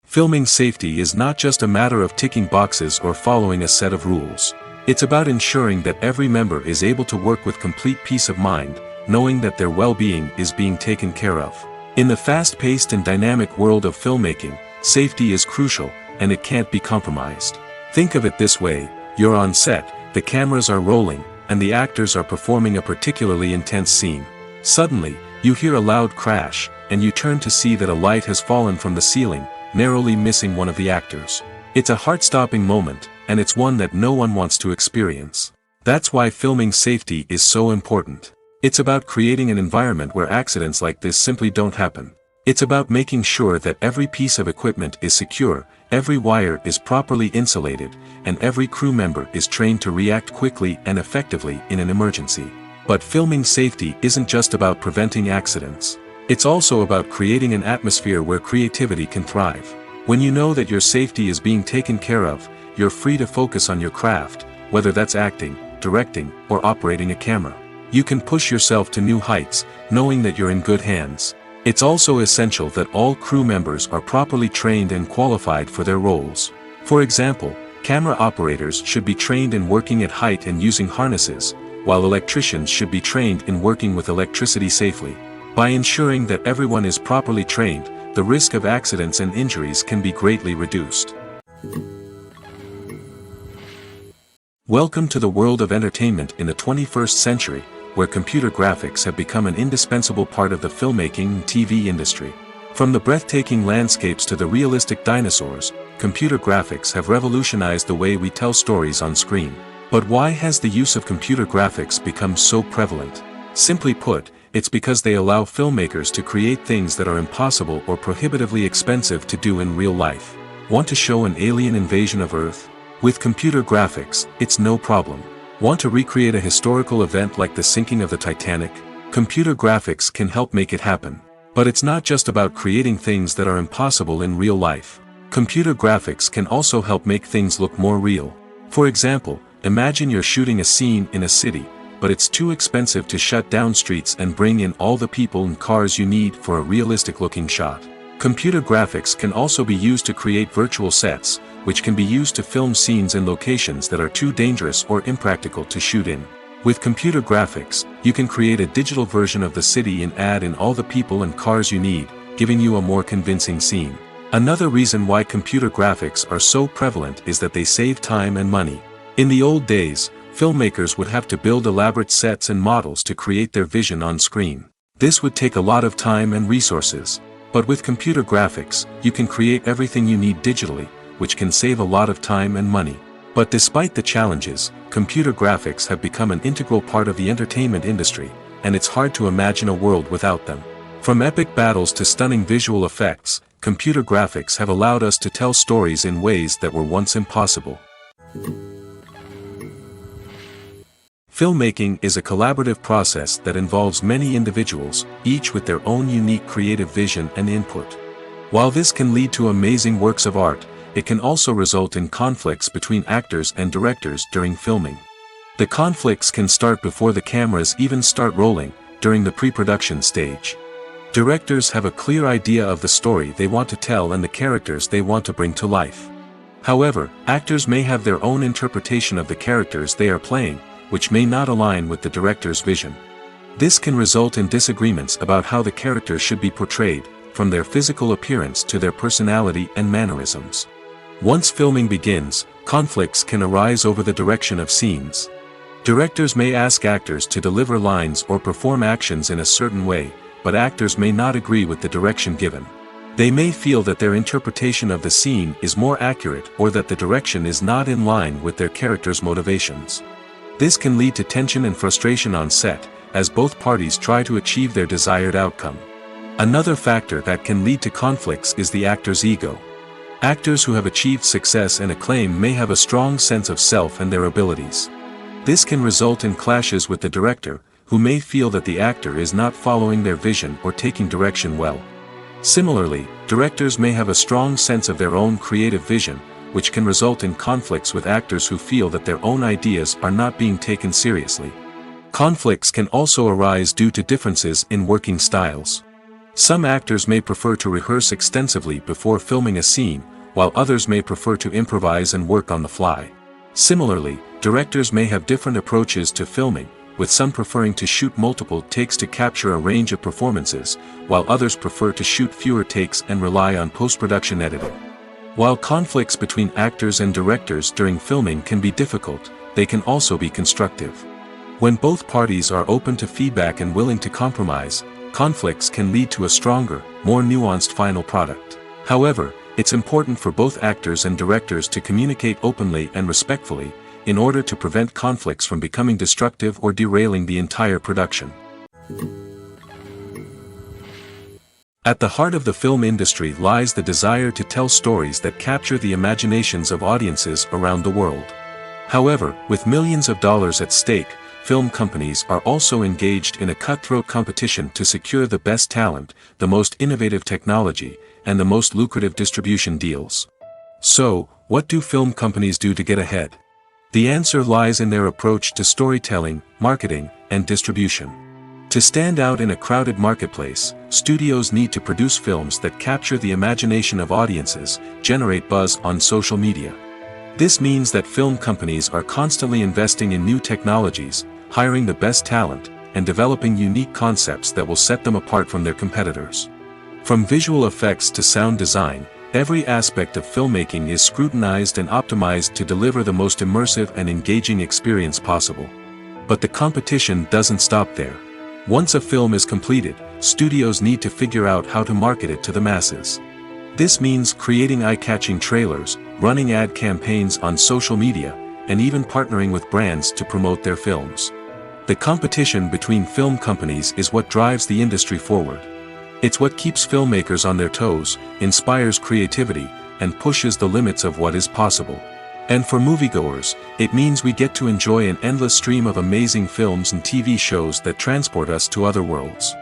Filming safety is not just a matter of ticking boxes or following a set of rules. It's about ensuring that every member is able to work with complete peace of mind, knowing that their well-being is being taken care of. In the fast-paced and dynamic world of filmmaking, safety is crucial, and it can't be compromised. Think of it this way: you're on set, the cameras are rolling, and the actors are performing a particularly intense scene. Suddenly, you hear a loud crash, and you turn to see that a light has fallen from the ceiling, narrowly missing one of the actors. It's a heart-stopping moment, and it's one that no one wants to experience. That's why filming safety is so important. It's about creating an environment where accidents like this simply don't happen. It's about making sure that every piece of equipment is secure, every wire is properly insulated, and every crew member is trained to react quickly and effectively in an emergency. But filming safety isn't just about preventing accidents. It's also about creating an atmosphere where creativity can thrive. When you know that your safety is being taken care of, you're free to focus on your craft, whether that's acting, directing, or operating a camera. You can push yourself to new heights, knowing that you're in good hands. It's also essential that all crew members are properly trained and qualified for their roles. For example, camera operators should be trained in working at height and using harnesses, while electricians should be trained in working with electricity safely. By ensuring that everyone is properly trained, the risk of accidents and injuries can be greatly reduced. Welcome to the world of entertainment in the 21st century, where computer graphics have become an indispensable part of the filmmaking and TV industry. From the breathtaking landscapes to the realistic dinosaurs, computer graphics have revolutionized the way we tell stories on screen. But why has the use of computer graphics become so prevalent? Simply put, it's because they allow filmmakers to create things that are impossible or prohibitively expensive to do in real life. Want to show an alien invasion of Earth? With computer graphics, it's no problem. Want to recreate a historical event like the sinking of the Titanic? Computer graphics can help make it happen. But it's not just about creating things that are impossible in real life. Computer graphics can also help make things look more real. For example, imagine you're shooting a scene in a city, but it's too expensive to shut down streets and bring in all the people and cars you need for a realistic-looking shot. Computer graphics can also be used to create virtual sets, which can be used to film scenes in locations that are too dangerous or impractical to shoot in. With computer graphics, you can create a digital version of the city and add in all the people and cars you need, giving you a more convincing scene. Another reason why computer graphics are so prevalent is that they save time and money. In the old days, filmmakers would have to build elaborate sets and models to create their vision on screen. This would take a lot of time and resources. But with computer graphics, you can create everything you need digitally, which can save a lot of time and money. But despite the challenges, computer graphics have become an integral part of the entertainment industry, and it's hard to imagine a world without them. From epic battles to stunning visual effects, computer graphics have allowed us to tell stories in ways that were once impossible. Filmmaking is a collaborative process that involves many individuals, each with their own unique creative vision and input. While this can lead to amazing works of art, it can also result in conflicts between actors and directors during filming. The conflicts can start before the cameras even start rolling, during the pre-production stage. Directors have a clear idea of the story they want to tell and the characters they want to bring to life. However, actors may have their own interpretation of the characters they are playing, which may not align with the director's vision. This can result in disagreements about how the characters should be portrayed, from their physical appearance to their personality and mannerisms. Once filming begins, conflicts can arise over the direction of scenes. Directors may ask actors to deliver lines or perform actions in a certain way, but actors may not agree with the direction given. They may feel that their interpretation of the scene is more accurate or that the direction is not in line with their character's motivations. This can lead to tension and frustration on set, as both parties try to achieve their desired outcome. Another factor that can lead to conflicts is the actor's ego. Actors who have achieved success and acclaim may have a strong sense of self and their abilities. This can result in clashes with the director, who may feel that the actor is not following their vision or taking direction well. Similarly, directors may have a strong sense of their own creative vision, which can result in conflicts with actors who feel that their own ideas are not being taken seriously. Conflicts can also arise due to differences in working styles. Some actors may prefer to rehearse extensively before filming a scene, while others may prefer to improvise and work on the fly. Similarly, directors may have different approaches to filming, with some preferring to shoot multiple takes to capture a range of performances, while others prefer to shoot fewer takes and rely on post-production editing. While conflicts between actors and directors during filming can be difficult, they can also be constructive. When both parties are open to feedback and willing to compromise, conflicts can lead to a stronger, more nuanced final product. However, it's important for both actors and directors to communicate openly and respectfully, in order to prevent conflicts from becoming destructive or derailing the entire production. At the heart of the film industry lies the desire to tell stories that capture the imaginations of audiences around the world. However, with millions of dollars at stake, film companies are also engaged in a cutthroat competition to secure the best talent, the most innovative technology, and the most lucrative distribution deals. So, what do film companies do to get ahead? The answer lies in their approach to storytelling, marketing, and distribution. To stand out in a crowded marketplace, studios need to produce films that capture the imagination of audiences, generate buzz on social media. This means that film companies are constantly investing in new technologies, hiring the best talent, and developing unique concepts that will set them apart from their competitors. From visual effects to sound design, every aspect of filmmaking is scrutinized and optimized to deliver the most immersive and engaging experience possible. But the competition doesn't stop there. Once a film is completed, studios need to figure out how to market it to the masses. This means creating eye-catching trailers, running ad campaigns on social media, and even partnering with brands to promote their films. The competition between film companies is what drives the industry forward. It's what keeps filmmakers on their toes, inspires creativity, and pushes the limits of what is possible. And for moviegoers, it means we get to enjoy an endless stream of amazing films and TV shows that transport us to other worlds.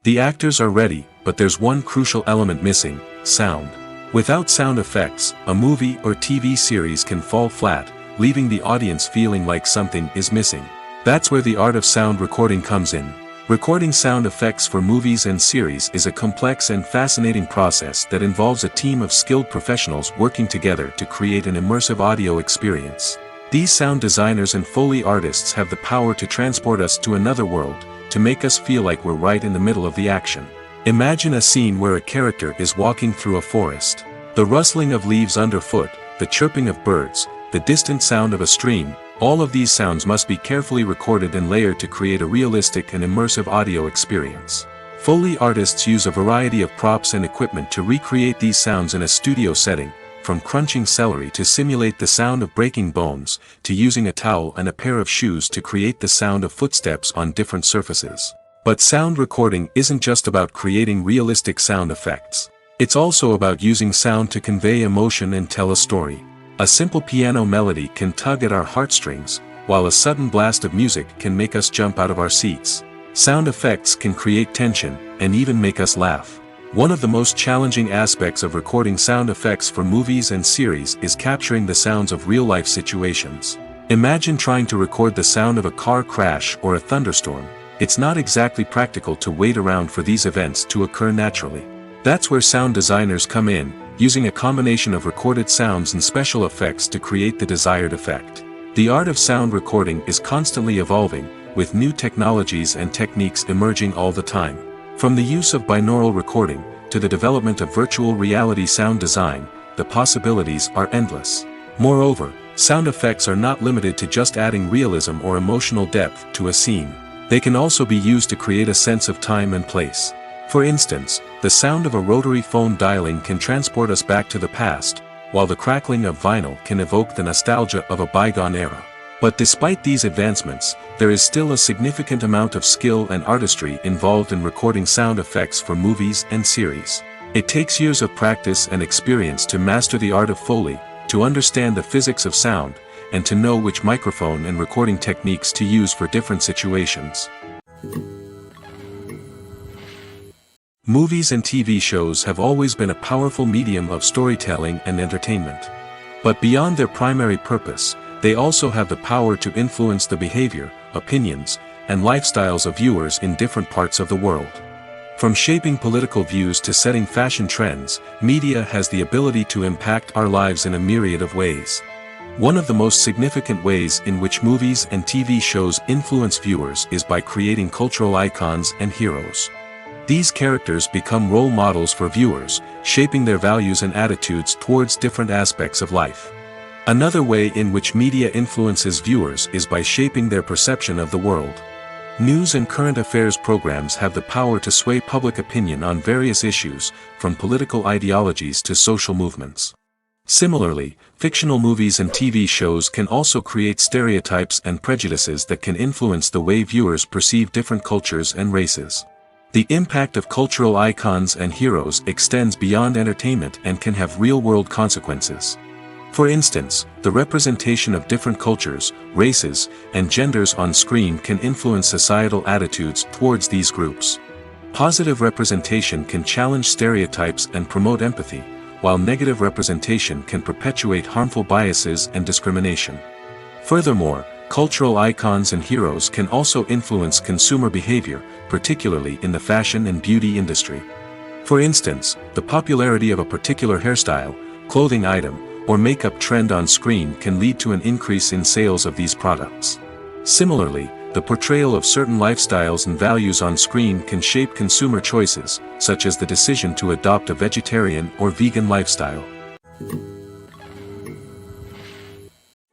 The actors are ready, but there's one crucial element missing: sound. Without sound effects, a movie or TV series can fall flat, leaving the audience feeling like something is missing. That's where the art of sound recording comes in. Recording sound effects for movies and series is a complex and fascinating process that involves a team of skilled professionals working together to create an immersive audio experience. These sound designers and Foley artists have the power to transport us to another world, to make us feel like we're right in the middle of the action. Imagine a scene where a character is walking through a forest. The rustling of leaves underfoot, the chirping of birds, the distant sound of a stream, all of these sounds must be carefully recorded and layered to create a realistic and immersive audio experience. Foley artists use a variety of props and equipment to recreate these sounds in a studio setting, from crunching celery to simulate the sound of breaking bones, to using a towel and a pair of shoes to create the sound of footsteps on different surfaces. But sound recording isn't just about creating realistic sound effects. It's also about using sound to convey emotion and tell a story. A simple piano melody can tug at our heartstrings, while a sudden blast of music can make us jump out of our seats. Sound effects can create tension, and even make us laugh. One of the most challenging aspects of recording sound effects for movies and series is capturing the sounds of real-life situations. Imagine trying to record the sound of a car crash or a thunderstorm. It's not exactly practical to wait around for these events to occur naturally. That's where sound designers come in, using a combination of recorded sounds and special effects to create the desired effect. The art of sound recording is constantly evolving, with new technologies and techniques emerging all the time. From the use of binaural recording, to the development of virtual reality sound design, the possibilities are endless. Moreover, sound effects are not limited to just adding realism or emotional depth to a scene. They can also be used to create a sense of time and place. For instance, the sound of a rotary phone dialing can transport us back to the past, while the crackling of vinyl can evoke the nostalgia of a bygone era. But despite these advancements, there is still a significant amount of skill and artistry involved in recording sound effects for movies and series. It takes years of practice and experience to master the art of Foley, to understand the physics of sound, and to know which microphone and recording techniques to use for different situations. Movies and TV shows have always been a powerful medium of storytelling and entertainment. But beyond their primary purpose, they also have the power to influence the behavior, opinions, and lifestyles of viewers in different parts of the world. From shaping political views to setting fashion trends, media has the ability to impact our lives in a myriad of ways. One of the most significant ways in which movies and TV shows influence viewers is by creating cultural icons and heroes. These characters become role models for viewers, shaping their values and attitudes towards different aspects of life. Another way in which media influences viewers is by shaping their perception of the world. News and current affairs programs have the power to sway public opinion on various issues, from political ideologies to social movements. Similarly, fictional movies and TV shows can also create stereotypes and prejudices that can influence the way viewers perceive different cultures and races. The impact of cultural icons and heroes extends beyond entertainment and can have real-world consequences. For instance, the representation of different cultures, races, and genders on screen can influence societal attitudes towards these groups. Positive representation can challenge stereotypes and promote empathy, while negative representation can perpetuate harmful biases and discrimination. Furthermore, cultural icons and heroes can also influence consumer behavior, particularly in the fashion and beauty industry. For instance, the popularity of a particular hairstyle, clothing item, or makeup trend on screen can lead to an increase in sales of these products. Similarly, the portrayal of certain lifestyles and values on screen can shape consumer choices, such as the decision to adopt a vegetarian or vegan lifestyle.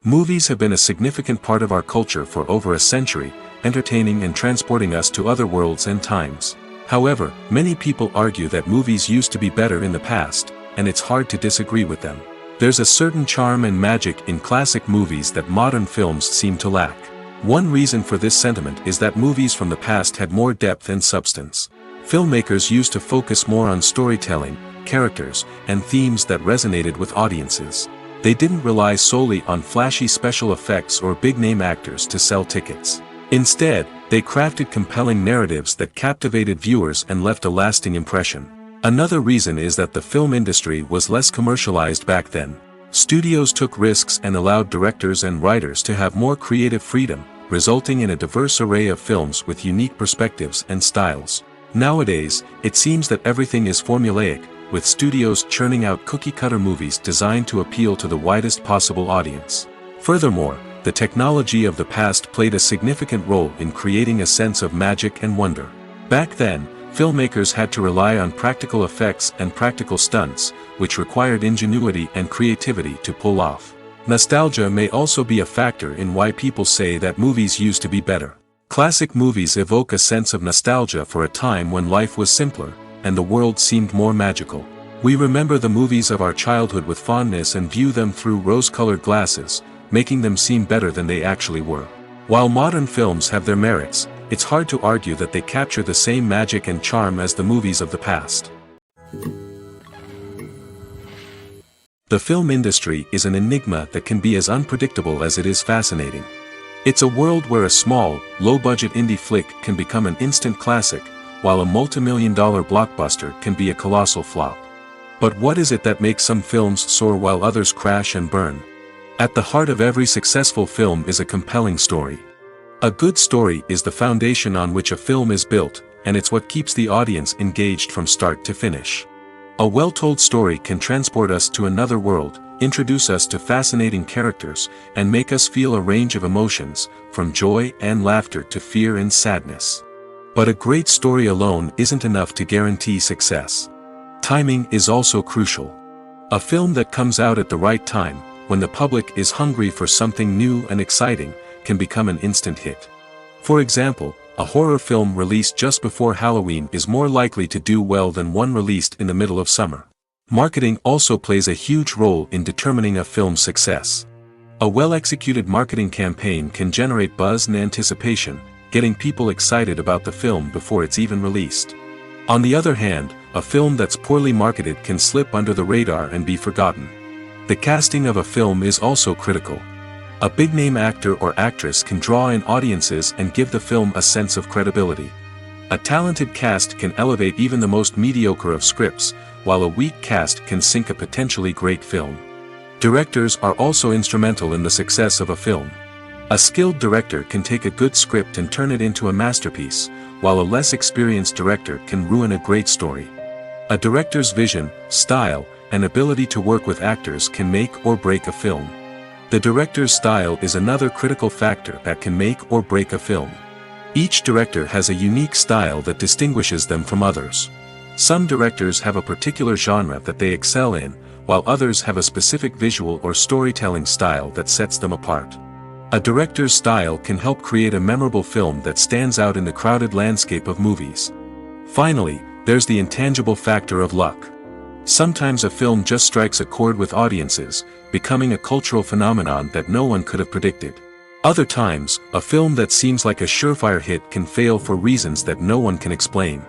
Movies have been a significant part of our culture for over a century, entertaining and transporting us to other worlds and times. However, many people argue that movies used to be better in the past, and it's hard to disagree with them. There's a certain charm and magic in classic movies that modern films seem to lack. One reason for this sentiment is that movies from the past had more depth and substance. Filmmakers used to focus more on storytelling, characters, and themes that resonated with audiences. They didn't rely solely on flashy special effects or big-name actors to sell tickets. Instead, they crafted compelling narratives that captivated viewers and left a lasting impression. Another reason is that the film industry was less commercialized back then. Studios took risks and allowed directors and writers to have more creative freedom, resulting in a diverse array of films with unique perspectives and styles. Nowadays, it seems that everything is formulaic, with studios churning out cookie-cutter movies designed to appeal to the widest possible audience. Furthermore, the technology of the past played a significant role in creating a sense of magic and wonder. Back then, filmmakers had to rely on practical effects and practical stunts, which required ingenuity and creativity to pull off. Nostalgia may also be a factor in why people say that movies used to be better. Classic movies evoke a sense of nostalgia for a time when life was simpler, and the world seemed more magical. We remember the movies of our childhood with fondness and view them through rose-colored glasses, making them seem better than they actually were. While modern films have their merits, it's hard to argue that they capture the same magic and charm as the movies of the past. The film industry is an enigma that can be as unpredictable as it is fascinating. It's a world where a small, low-budget indie flick can become an instant classic, while a multi-million-dollar blockbuster can be a colossal flop. But what is it that makes some films soar while others crash and burn? At the heart of every successful film is a compelling story. A good story is the foundation on which a film is built, and it's what keeps the audience engaged from start to finish. A well-told story can transport us to another world, introduce us to fascinating characters, and make us feel a range of emotions, from joy and laughter to fear and sadness. But a great story alone isn't enough to guarantee success. Timing is also crucial. A film that comes out at the right time, when the public is hungry for something new and exciting, can become an instant hit. For example, a horror film released just before Halloween is more likely to do well than one released in the middle of summer. Marketing also plays a huge role in determining a film's success. A well-executed marketing campaign can generate buzz and anticipation, getting people excited about the film before it's even released. On the other hand, a film that's poorly marketed can slip under the radar and be forgotten. The casting of a film is also critical. A big-name actor or actress can draw in audiences and give the film a sense of credibility. A talented cast can elevate even the most mediocre of scripts, while a weak cast can sink a potentially great film. Directors are also instrumental in the success of a film. A skilled director can take a good script and turn it into a masterpiece, while a less experienced director can ruin a great story. A director's vision, style, and ability to work with actors can make or break a film. The director's style is another critical factor that can make or break a film. Each director has a unique style that distinguishes them from others. Some directors have a particular genre that they excel in, while others have a specific visual or storytelling style that sets them apart. A director's style can help create a memorable film that stands out in the crowded landscape of movies. Finally, there's the intangible factor of luck. Sometimes a film just strikes a chord with audiences, becoming a cultural phenomenon that no one could have predicted. Other times, a film that seems like a surefire hit can fail for reasons that no one can explain.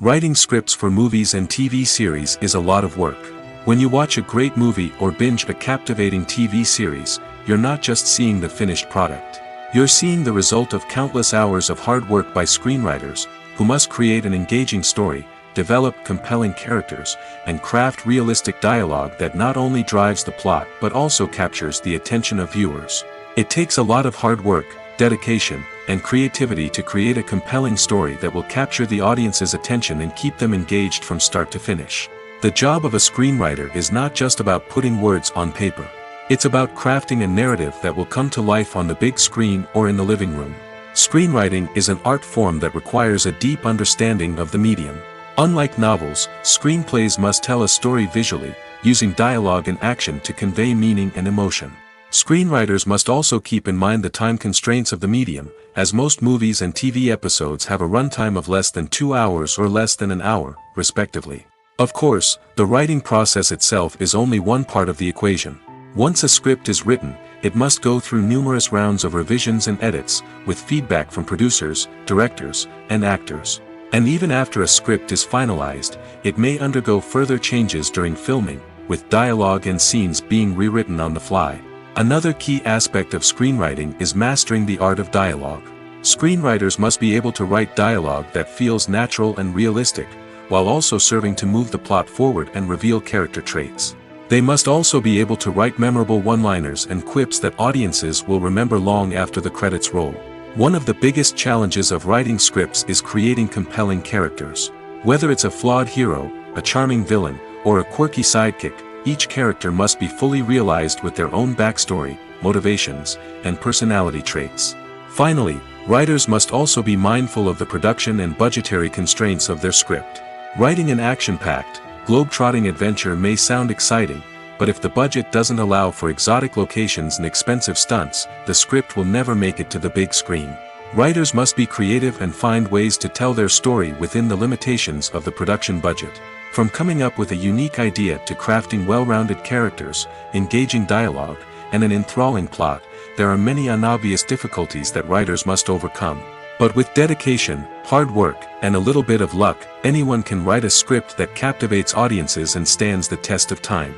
Writing scripts for movies and TV series is a lot of work. When you watch a great movie or binge a captivating TV series, you're not just seeing the finished product. You're seeing the result of countless hours of hard work by screenwriters, who must create an engaging story, develop compelling characters, and craft realistic dialogue that not only drives the plot but also captures the attention of viewers. It takes a lot of hard work, dedication, and creativity to create a compelling story that will capture the audience's attention and keep them engaged from start to finish. The job of a screenwriter is not just about putting words on paper. It's about crafting a narrative that will come to life on the big screen or in the living room. Screenwriting is an art form that requires a deep understanding of the medium. Unlike novels, screenplays must tell a story visually, using dialogue and action to convey meaning and emotion. Screenwriters must also keep in mind the time constraints of the medium, as most movies and TV episodes have a runtime of less than 2 hours or less than an hour, respectively. Of course, the writing process itself is only one part of the equation. Once a script is written, it must go through numerous rounds of revisions and edits, with feedback from producers, directors, and actors. And even after a script is finalized, it may undergo further changes during filming, with dialogue and scenes being rewritten on the fly. Another key aspect of screenwriting is mastering the art of dialogue. Screenwriters must be able to write dialogue that feels natural and realistic, while also serving to move the plot forward and reveal character traits. They must also be able to write memorable one-liners and quips that audiences will remember long after the credits roll. One of the biggest challenges of writing scripts is creating compelling characters. Whether it's a flawed hero, a charming villain, or a quirky sidekick, each character must be fully realized with their own backstory, motivations, and personality traits. Finally, writers must also be mindful of the production and budgetary constraints of their script. Writing an action-packed, globe-trotting adventure may sound exciting, but if the budget doesn't allow for exotic locations and expensive stunts, the script will never make it to the big screen. Writers must be creative and find ways to tell their story within the limitations of the production budget. From coming up with a unique idea to crafting well-rounded characters, engaging dialogue, and an enthralling plot, there are many unobvious difficulties that writers must overcome. But with dedication, hard work, and a little bit of luck, anyone can write a script that captivates audiences and stands the test of time.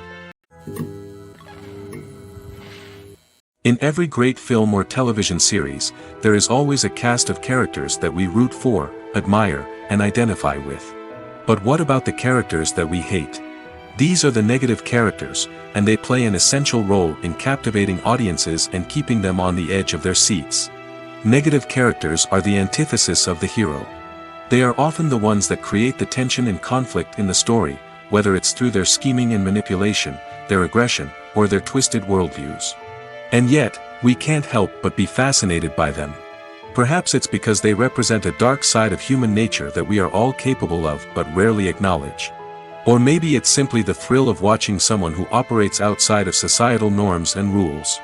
In every great film or television series, there is always a cast of characters that we root for, admire, and identify with. But what about the characters that we hate? These are the negative characters, and they play an essential role in captivating audiences and keeping them on the edge of their seats. Negative characters are the antithesis of the hero. They are often the ones that create the tension and conflict in the story, whether it's through their scheming and manipulation, their aggression, or their twisted worldviews. And yet, we can't help but be fascinated by them. Perhaps it's because they represent a dark side of human nature that we are all capable of but rarely acknowledge. Or maybe it's simply the thrill of watching someone who operates outside of societal norms and rules.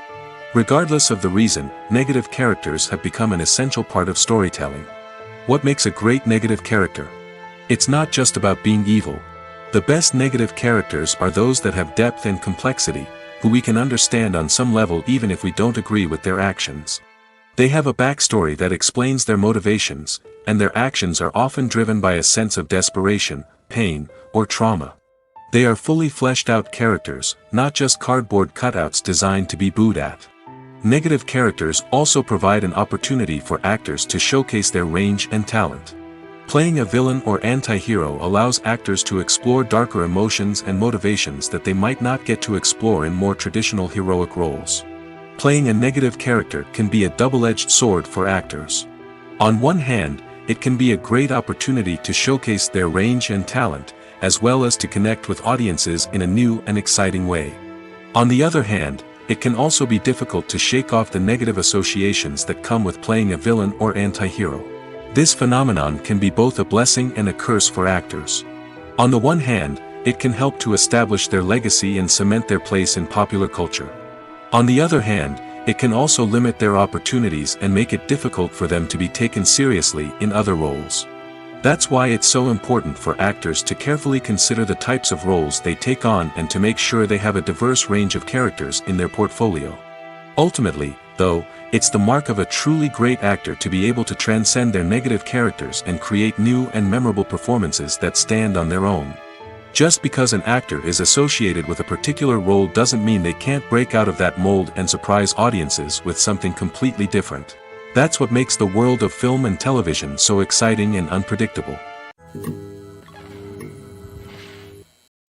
Regardless of the reason, negative characters have become an essential part of storytelling. What makes a great negative character? It's not just about being evil. The best negative characters are those that have depth and complexity, who we can understand on some level even if we don't agree with their actions. They have a backstory that explains their motivations, and their actions are often driven by a sense of desperation, pain, or trauma. They are fully fleshed out characters, not just cardboard cutouts designed to be booed at. Negative characters also provide an opportunity for actors to showcase their range and talent. Playing a villain or anti-hero allows actors to explore darker emotions and motivations that they might not get to explore in more traditional heroic roles. Playing a negative character can be a double-edged sword for actors. On one hand, it can be a great opportunity to showcase their range and talent, as well as to connect with audiences in a new and exciting way. On the other hand, it can also be difficult to shake off the negative associations that come with playing a villain or anti-hero. This phenomenon can be both a blessing and a curse for actors. On the one hand, it can help to establish their legacy and cement their place in popular culture. On the other hand, it can also limit their opportunities and make it difficult for them to be taken seriously in other roles. That's why it's so important for actors to carefully consider the types of roles they take on and to make sure they have a diverse range of characters in their portfolio. Ultimately, though, it's the mark of a truly great actor to be able to transcend their negative characters and create new and memorable performances that stand on their own. Just because an actor is associated with a particular role doesn't mean they can't break out of that mold and surprise audiences with something completely different. That's what makes the world of film and television so exciting and unpredictable.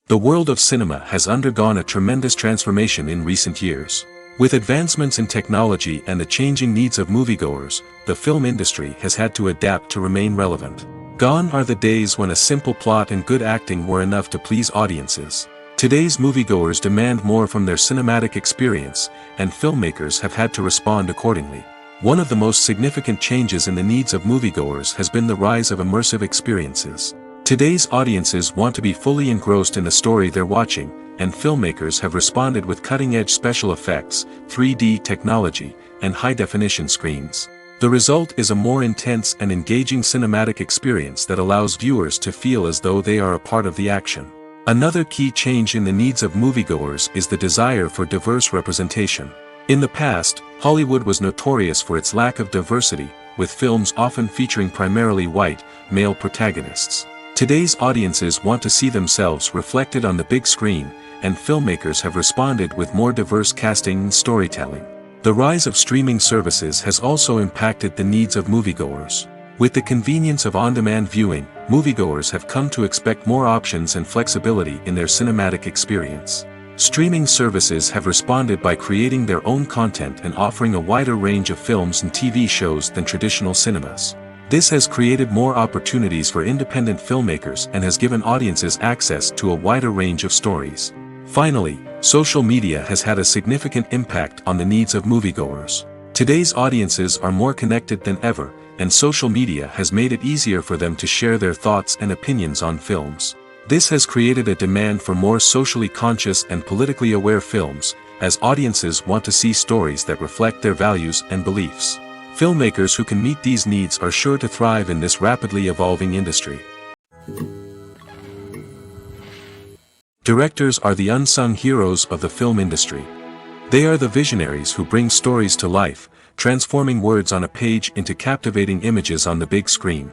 The world of cinema has undergone a tremendous transformation in recent years. With advancements in technology and the changing needs of moviegoers, the film industry has had to adapt to remain relevant. Gone are the days when a simple plot and good acting were enough to please audiences. Today's moviegoers demand more from their cinematic experience, and filmmakers have had to respond accordingly. One of the most significant changes in the needs of moviegoers has been the rise of immersive experiences. Today's audiences want to be fully engrossed in the story they're watching, and filmmakers have responded with cutting-edge special effects, 3D technology, and high-definition screens. The result is a more intense and engaging cinematic experience that allows viewers to feel as though they are a part of the action. Another key change in the needs of moviegoers is the desire for diverse representation. In the past, Hollywood was notorious for its lack of diversity, with films often featuring primarily white, male protagonists. Today's audiences want to see themselves reflected on the big screen, and filmmakers have responded with more diverse casting and storytelling. The rise of streaming services has also impacted the needs of moviegoers. With the convenience of on-demand viewing, moviegoers have come to expect more options and flexibility in their cinematic experience. Streaming services have responded by creating their own content and offering a wider range of films and TV shows than traditional cinemas. This has created more opportunities for independent filmmakers and has given audiences access to a wider range of stories. Finally, social media has had a significant impact on the needs of moviegoers. Today's audiences are more connected than ever, and social media has made it easier for them to share their thoughts and opinions on films. This has created a demand for more socially conscious and politically aware films, as audiences want to see stories that reflect their values and beliefs. Filmmakers who can meet these needs are sure to thrive in this rapidly evolving industry. Directors are the unsung heroes of the film industry. They are the visionaries who bring stories to life, transforming words on a page into captivating images on the big screen.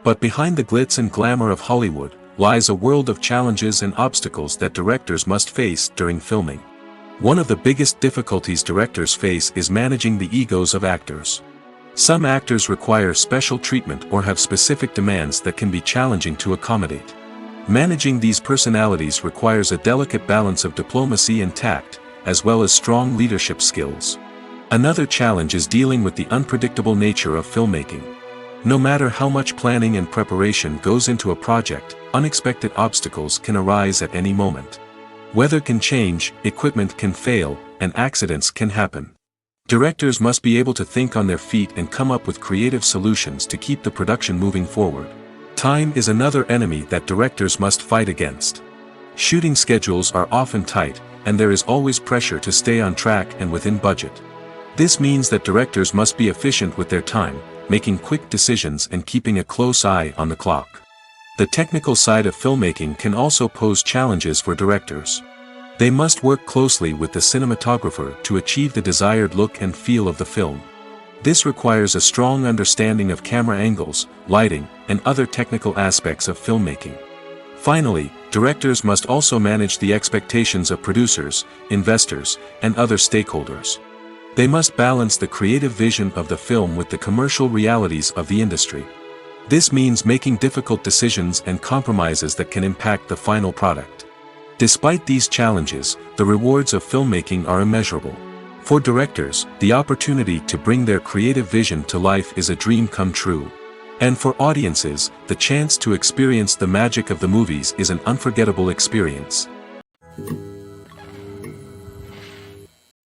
But behind the glitz and glamour of Hollywood lies a world of challenges and obstacles that directors must face during filming. One of the biggest difficulties directors face is managing the egos of actors. Some actors require special treatment or have specific demands that can be challenging to accommodate. Managing these personalities requires a delicate balance of diplomacy and tact, as well as strong leadership skills. Another challenge is dealing with the unpredictable nature of filmmaking. No matter how much planning and preparation goes into a project, unexpected obstacles can arise at any moment. Weather can change, equipment can fail, and accidents can happen. Directors must be able to think on their feet and come up with creative solutions to keep the production moving forward. Time is another enemy that directors must fight against. Shooting schedules are often tight, and there is always pressure to stay on track and within budget. This means that directors must be efficient with their time, making quick decisions and keeping a close eye on the clock. The technical side of filmmaking can also pose challenges for directors. They must work closely with the cinematographer to achieve the desired look and feel of the film. This requires a strong understanding of camera angles, lighting, and other technical aspects of filmmaking. Finally, directors must also manage the expectations of producers, investors, and other stakeholders. They must balance the creative vision of the film with the commercial realities of the industry. This means making difficult decisions and compromises that can impact the final product. Despite these challenges, the rewards of filmmaking are immeasurable. For directors, the opportunity to bring their creative vision to life is a dream come true. And for audiences, the chance to experience the magic of the movies is an unforgettable experience.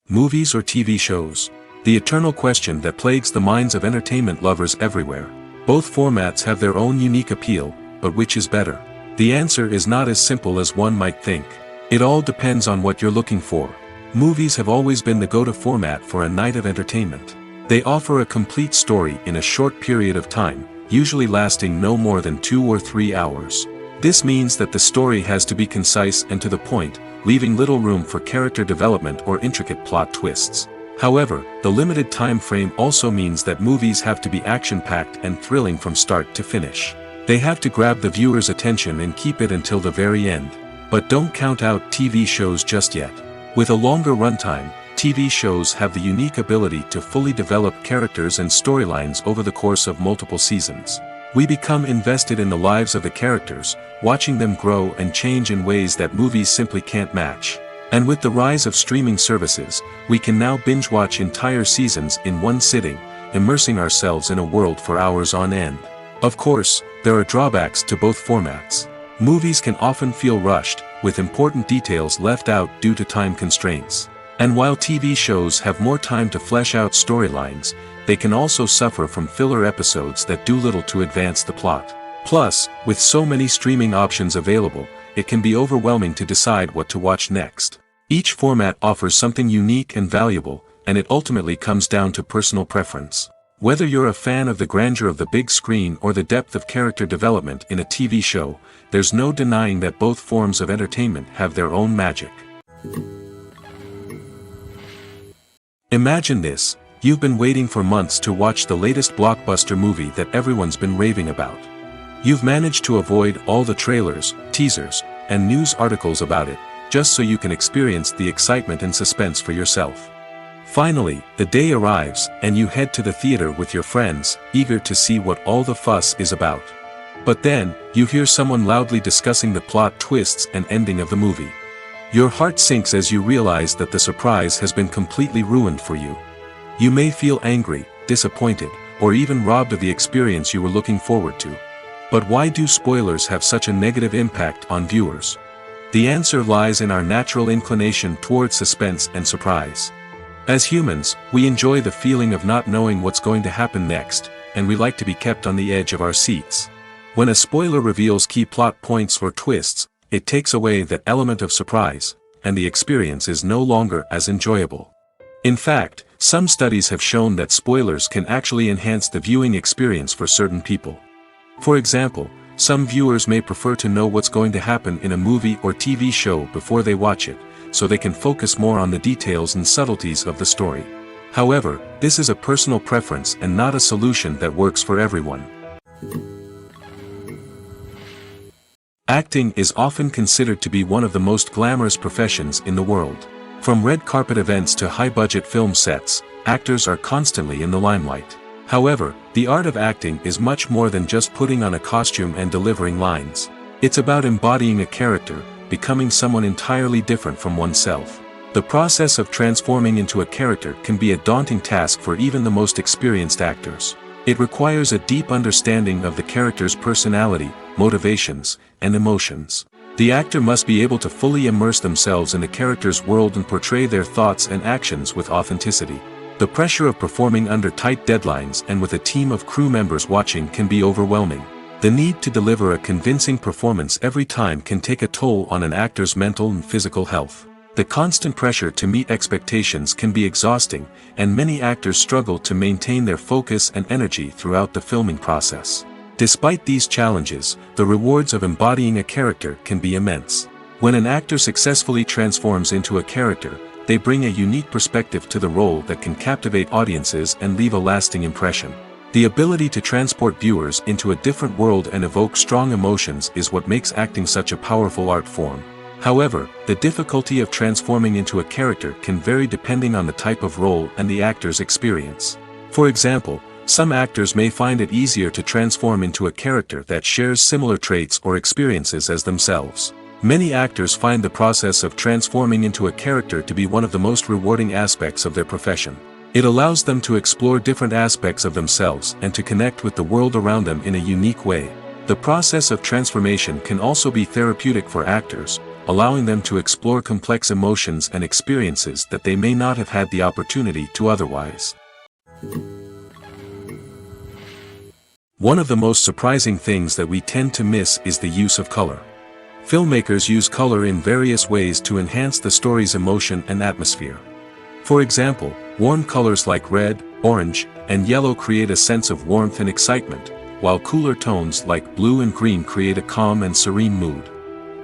Movies or TV shows? The eternal question that plagues the minds of entertainment lovers everywhere. Both formats have their own unique appeal, but which is better? The answer is not as simple as one might think. It all depends on what you're looking for. Movies have always been the go-to format for a night of entertainment. They offer a complete story in a short period of time, usually lasting no more than 2 or 3 hours. This means that the story has to be concise and to the point, leaving little room for character development or intricate plot twists. However, the limited time frame also means that movies have to be action-packed and thrilling from start to finish. They have to grab the viewer's attention and keep it until the very end. But don't count out TV shows just yet. With a longer runtime, TV shows have the unique ability to fully develop characters and storylines over the course of multiple seasons. We become invested in the lives of the characters, watching them grow and change in ways that movies simply can't match. And with the rise of streaming services, we can now binge-watch entire seasons in one sitting, immersing ourselves in a world for hours on end. Of course, there are drawbacks to both formats. Movies can often feel rushed, with important details left out due to time constraints. And while TV shows have more time to flesh out storylines, they can also suffer from filler episodes that do little to advance the plot. Plus, with so many streaming options available, it can be overwhelming to decide what to watch next. Each format offers something unique and valuable, and it ultimately comes down to personal preference. Whether you're a fan of the grandeur of the big screen or the depth of character development in a TV show, there's no denying that both forms of entertainment have their own magic. Imagine this: you've been waiting for months to watch the latest blockbuster movie that everyone's been raving about. You've managed to avoid all the trailers, teasers, and news articles about it, just so you can experience the excitement and suspense for yourself. Finally, the day arrives, and you head to the theater with your friends, eager to see what all the fuss is about. But then, you hear someone loudly discussing the plot twists and ending of the movie. Your heart sinks as you realize that the surprise has been completely ruined for you. You may feel angry, disappointed, or even robbed of the experience you were looking forward to. But why do spoilers have such a negative impact on viewers? The answer lies in our natural inclination towards suspense and surprise. As humans, we enjoy the feeling of not knowing what's going to happen next, and we like to be kept on the edge of our seats. When a spoiler reveals key plot points or twists, it takes away that element of surprise, and the experience is no longer as enjoyable. In fact, some studies have shown that spoilers can actually enhance the viewing experience for certain people. For example, some viewers may prefer to know what's going to happen in a movie or TV show before they watch it, so they can focus more on the details and subtleties of the story. However, this is a personal preference and not a solution that works for everyone. Acting is often considered to be one of the most glamorous professions in the world. From red carpet events to high-budget film sets, actors are constantly in the limelight. However, the art of acting is much more than just putting on a costume and delivering lines. It's about embodying a character, becoming someone entirely different from oneself. The process of transforming into a character can be a daunting task for even the most experienced actors. It requires a deep understanding of the character's personality, motivations, and emotions. The actor must be able to fully immerse themselves in the character's world and portray their thoughts and actions with authenticity. The pressure of performing under tight deadlines and with a team of crew members watching can be overwhelming. The need to deliver a convincing performance every time can take a toll on an actor's mental and physical health. The constant pressure to meet expectations can be exhausting, and many actors struggle to maintain their focus and energy throughout the filming process. Despite these challenges, the rewards of embodying a character can be immense. When an actor successfully transforms into a character, they bring a unique perspective to the role that can captivate audiences and leave a lasting impression. The ability to transport viewers into a different world and evoke strong emotions is what makes acting such a powerful art form. However, the difficulty of transforming into a character can vary depending on the type of role and the actor's experience. For example, some actors may find it easier to transform into a character that shares similar traits or experiences as themselves. Many actors find the process of transforming into a character to be one of the most rewarding aspects of their profession. It allows them to explore different aspects of themselves and to connect with the world around them in a unique way. The process of transformation can also be therapeutic for actors, allowing them to explore complex emotions and experiences that they may not have had the opportunity to otherwise. One of the most surprising things that we tend to miss is the use of color. Filmmakers use color in various ways to enhance the story's emotion and atmosphere. For example, warm colors like red, orange, and yellow create a sense of warmth and excitement, while cooler tones like blue and green create a calm and serene mood.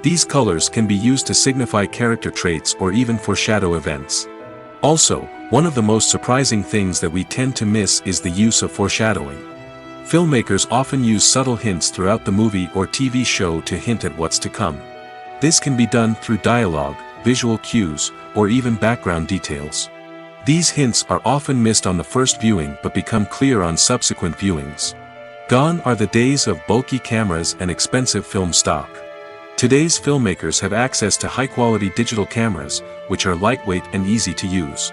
These colors can be used to signify character traits or even foreshadow events. Also, one of the most surprising things that we tend to miss is the use of foreshadowing. Filmmakers often use subtle hints throughout the movie or TV show to hint at what's to come. This can be done through dialogue, visual cues, or even background details. These hints are often missed on the first viewing but become clear on subsequent viewings. Gone are the days of bulky cameras and expensive film stock. Today's filmmakers have access to high-quality digital cameras, which are lightweight and easy to use.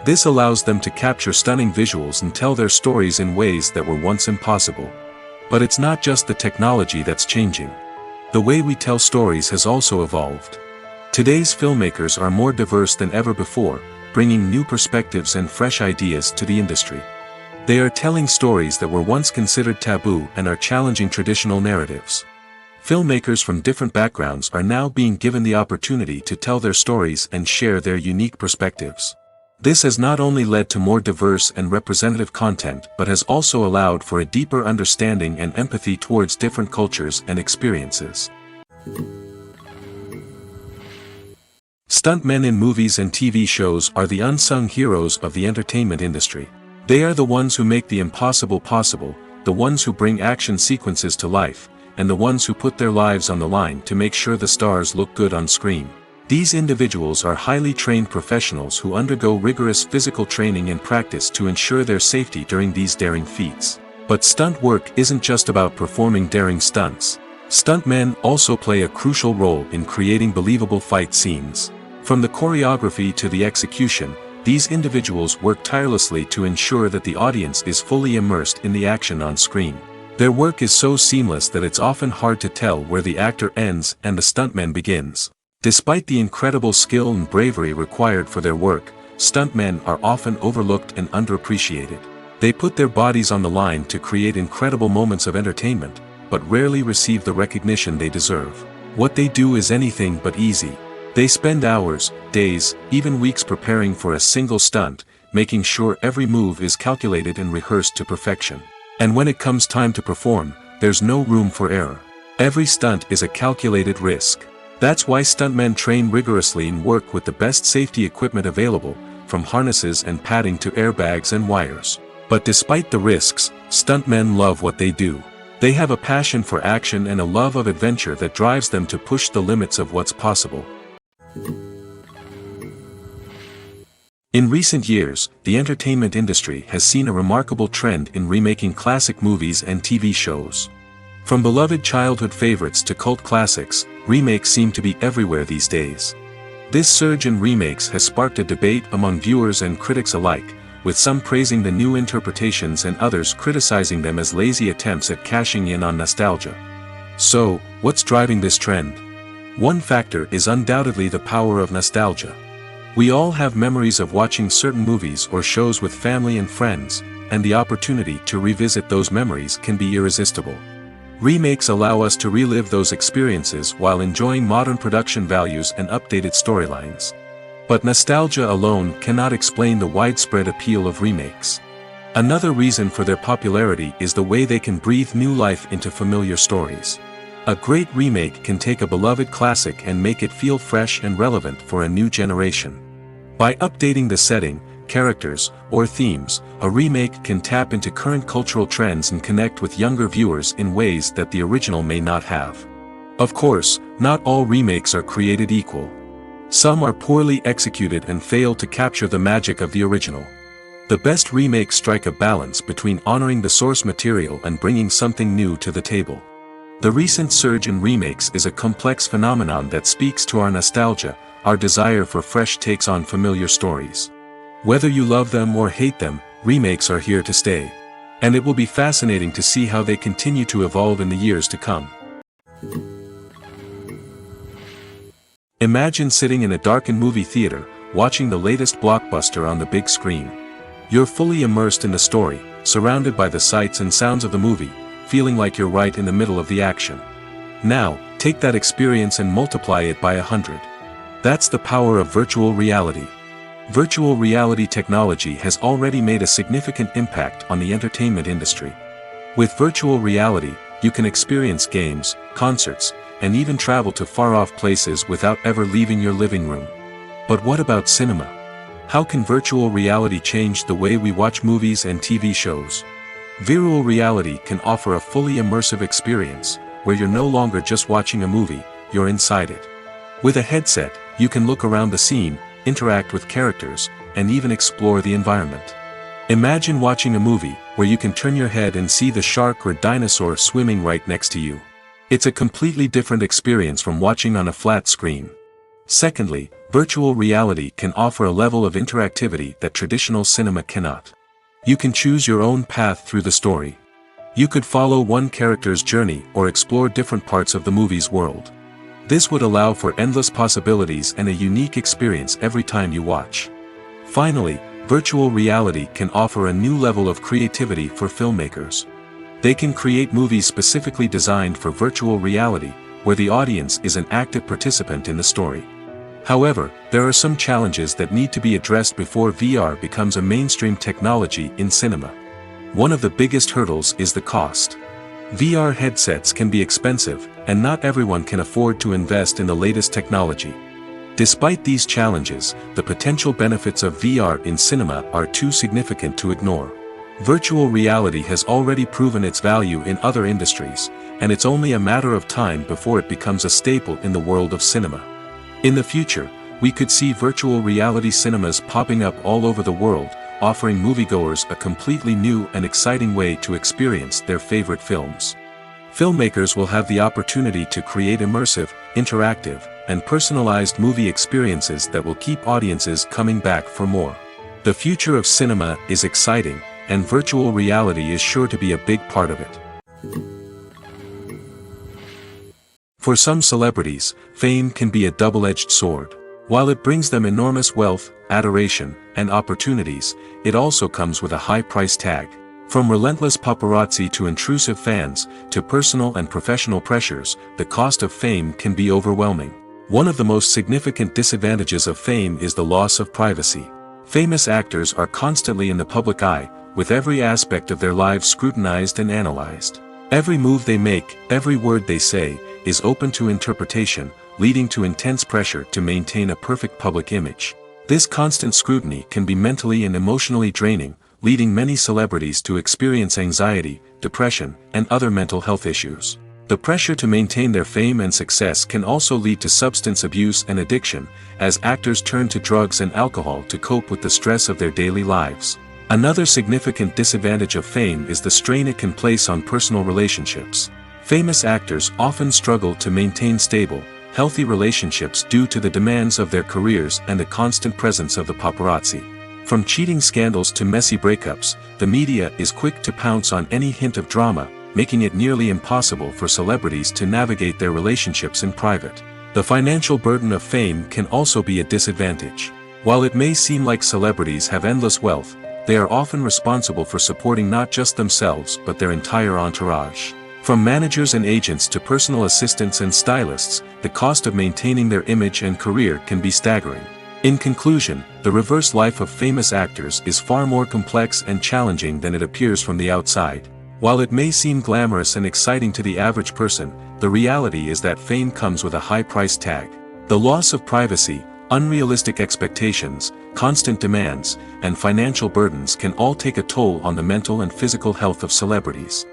This allows them to capture stunning visuals and tell their stories in ways that were once impossible. But it's not just the technology that's changing. The way we tell stories has also evolved. Today's filmmakers are more diverse than ever before, bringing new perspectives and fresh ideas to the industry. They are telling stories that were once considered taboo and are challenging traditional narratives. Filmmakers from different backgrounds are now being given the opportunity to tell their stories and share their unique perspectives. This has not only led to more diverse and representative content but has also allowed for a deeper understanding and empathy towards different cultures and experiences. Stuntmen in movies and TV shows are the unsung heroes of the entertainment industry. They are the ones who make the impossible possible, the ones who bring action sequences to life, and the ones who put their lives on the line to make sure the stars look good on screen. These individuals are highly trained professionals who undergo rigorous physical training and practice to ensure their safety during these daring feats. But stunt work isn't just about performing daring stunts. Stuntmen also play a crucial role in creating believable fight scenes. From the choreography to the execution, these individuals work tirelessly to ensure that the audience is fully immersed in the action on screen. Their work is so seamless that it's often hard to tell where the actor ends and the stuntman begins. Despite the incredible skill and bravery required for their work, stuntmen are often overlooked and underappreciated. They put their bodies on the line to create incredible moments of entertainment, but rarely receive the recognition they deserve. What they do is anything but easy. They spend hours, days, even weeks preparing for a single stunt, making sure every move is calculated and rehearsed to perfection. And when it comes time to perform, there's no room for error. Every stunt is a calculated risk. That's why stuntmen train rigorously and work with the best safety equipment available, from harnesses and padding to airbags and wires. But despite the risks, stuntmen love what they do. They have a passion for action and a love of adventure that drives them to push the limits of what's possible. In recent years, the entertainment industry has seen a remarkable trend in remaking classic movies and TV shows. From beloved childhood favorites to cult classics, remakes seem to be everywhere these days. This surge in remakes has sparked a debate among viewers and critics alike, with some praising the new interpretations and others criticizing them as lazy attempts at cashing in on nostalgia. So, what's driving this trend? One factor is undoubtedly the power of nostalgia. We all have memories of watching certain movies or shows with family and friends, and the opportunity to revisit those memories can be irresistible. Remakes allow us to relive those experiences while enjoying modern production values and updated storylines. But nostalgia alone cannot explain the widespread appeal of remakes. Another reason for their popularity is the way they can breathe new life into familiar stories. A great remake can take a beloved classic and make it feel fresh and relevant for a new generation. By updating the setting, characters, or themes, a remake can tap into current cultural trends and connect with younger viewers in ways that the original may not have. Of course, not all remakes are created equal. Some are poorly executed and fail to capture the magic of the original. The best remakes strike a balance between honoring the source material and bringing something new to the table. The recent surge in remakes is a complex phenomenon that speaks to our nostalgia, our desire for fresh takes on familiar stories. Whether you love them or hate them, remakes are here to stay. And it will be fascinating to see how they continue to evolve in the years to come. Imagine sitting in a darkened movie theater, watching the latest blockbuster on the big screen. You're fully immersed in the story, surrounded by the sights and sounds of the movie, feeling like you're right in the middle of the action. Now, take that experience and multiply it by 100. That's the power of virtual reality. Virtual reality technology has already made a significant impact on the entertainment industry. With virtual reality, you can experience games, concerts, and even travel to far-off places without ever leaving your living room. But what about cinema? How can virtual reality change the way we watch movies and TV shows? Virtual reality can offer a fully immersive experience, where you're no longer just watching a movie, you're inside it. With a headset, you can look around the scene, interact with characters, and even explore the environment. Imagine watching a movie, where you can turn your head and see the shark or dinosaur swimming right next to you. It's a completely different experience from watching on a flat screen. Secondly, virtual reality can offer a level of interactivity that traditional cinema cannot. You can choose your own path through the story. You could follow one character's journey or explore different parts of the movie's world. This would allow for endless possibilities and a unique experience every time you watch. Finally, virtual reality can offer a new level of creativity for filmmakers. They can create movies specifically designed for virtual reality, where the audience is an active participant in the story. However, there are some challenges that need to be addressed before VR becomes a mainstream technology in cinema. One of the biggest hurdles is the cost. VR headsets can be expensive, and not everyone can afford to invest in the latest technology. Despite these challenges, the potential benefits of VR in cinema are too significant to ignore. Virtual reality has already proven its value in other industries, and it's only a matter of time before it becomes a staple in the world of cinema. In the future, we could see virtual reality cinemas popping up all over the world, offering moviegoers a completely new and exciting way to experience their favorite films. Filmmakers will have the opportunity to create immersive, interactive, and personalized movie experiences that will keep audiences coming back for more. The future of cinema is exciting, and virtual reality is sure to be a big part of it. For some celebrities, fame can be a double-edged sword. While it brings them enormous wealth, adoration, and opportunities, it also comes with a high price tag. From relentless paparazzi to intrusive fans, to personal and professional pressures, the cost of fame can be overwhelming. One of the most significant disadvantages of fame is the loss of privacy. Famous actors are constantly in the public eye, with every aspect of their lives scrutinized and analyzed. Every move they make, every word they say, is open to interpretation, leading to intense pressure to maintain a perfect public image. This constant scrutiny can be mentally and emotionally draining, leading many celebrities to experience anxiety, depression, and other mental health issues. The pressure to maintain their fame and success can also lead to substance abuse and addiction, as actors turn to drugs and alcohol to cope with the stress of their daily lives. Another significant disadvantage of fame is the strain it can place on personal relationships. Famous actors often struggle to maintain stable, healthy relationships due to the demands of their careers and the constant presence of the paparazzi. From cheating scandals to messy breakups, the media is quick to pounce on any hint of drama, making it nearly impossible for celebrities to navigate their relationships in private. The financial burden of fame can also be a disadvantage. While it may seem like celebrities have endless wealth, they are often responsible for supporting not just themselves but their entire entourage. From managers and agents to personal assistants and stylists, the cost of maintaining their image and career can be staggering. In conclusion, the reverse life of famous actors is far more complex and challenging than it appears from the outside. While it may seem glamorous and exciting to the average person, the reality is that fame comes with a high price tag. The loss of privacy, unrealistic expectations, constant demands, and financial burdens can all take a toll on the mental and physical health of celebrities.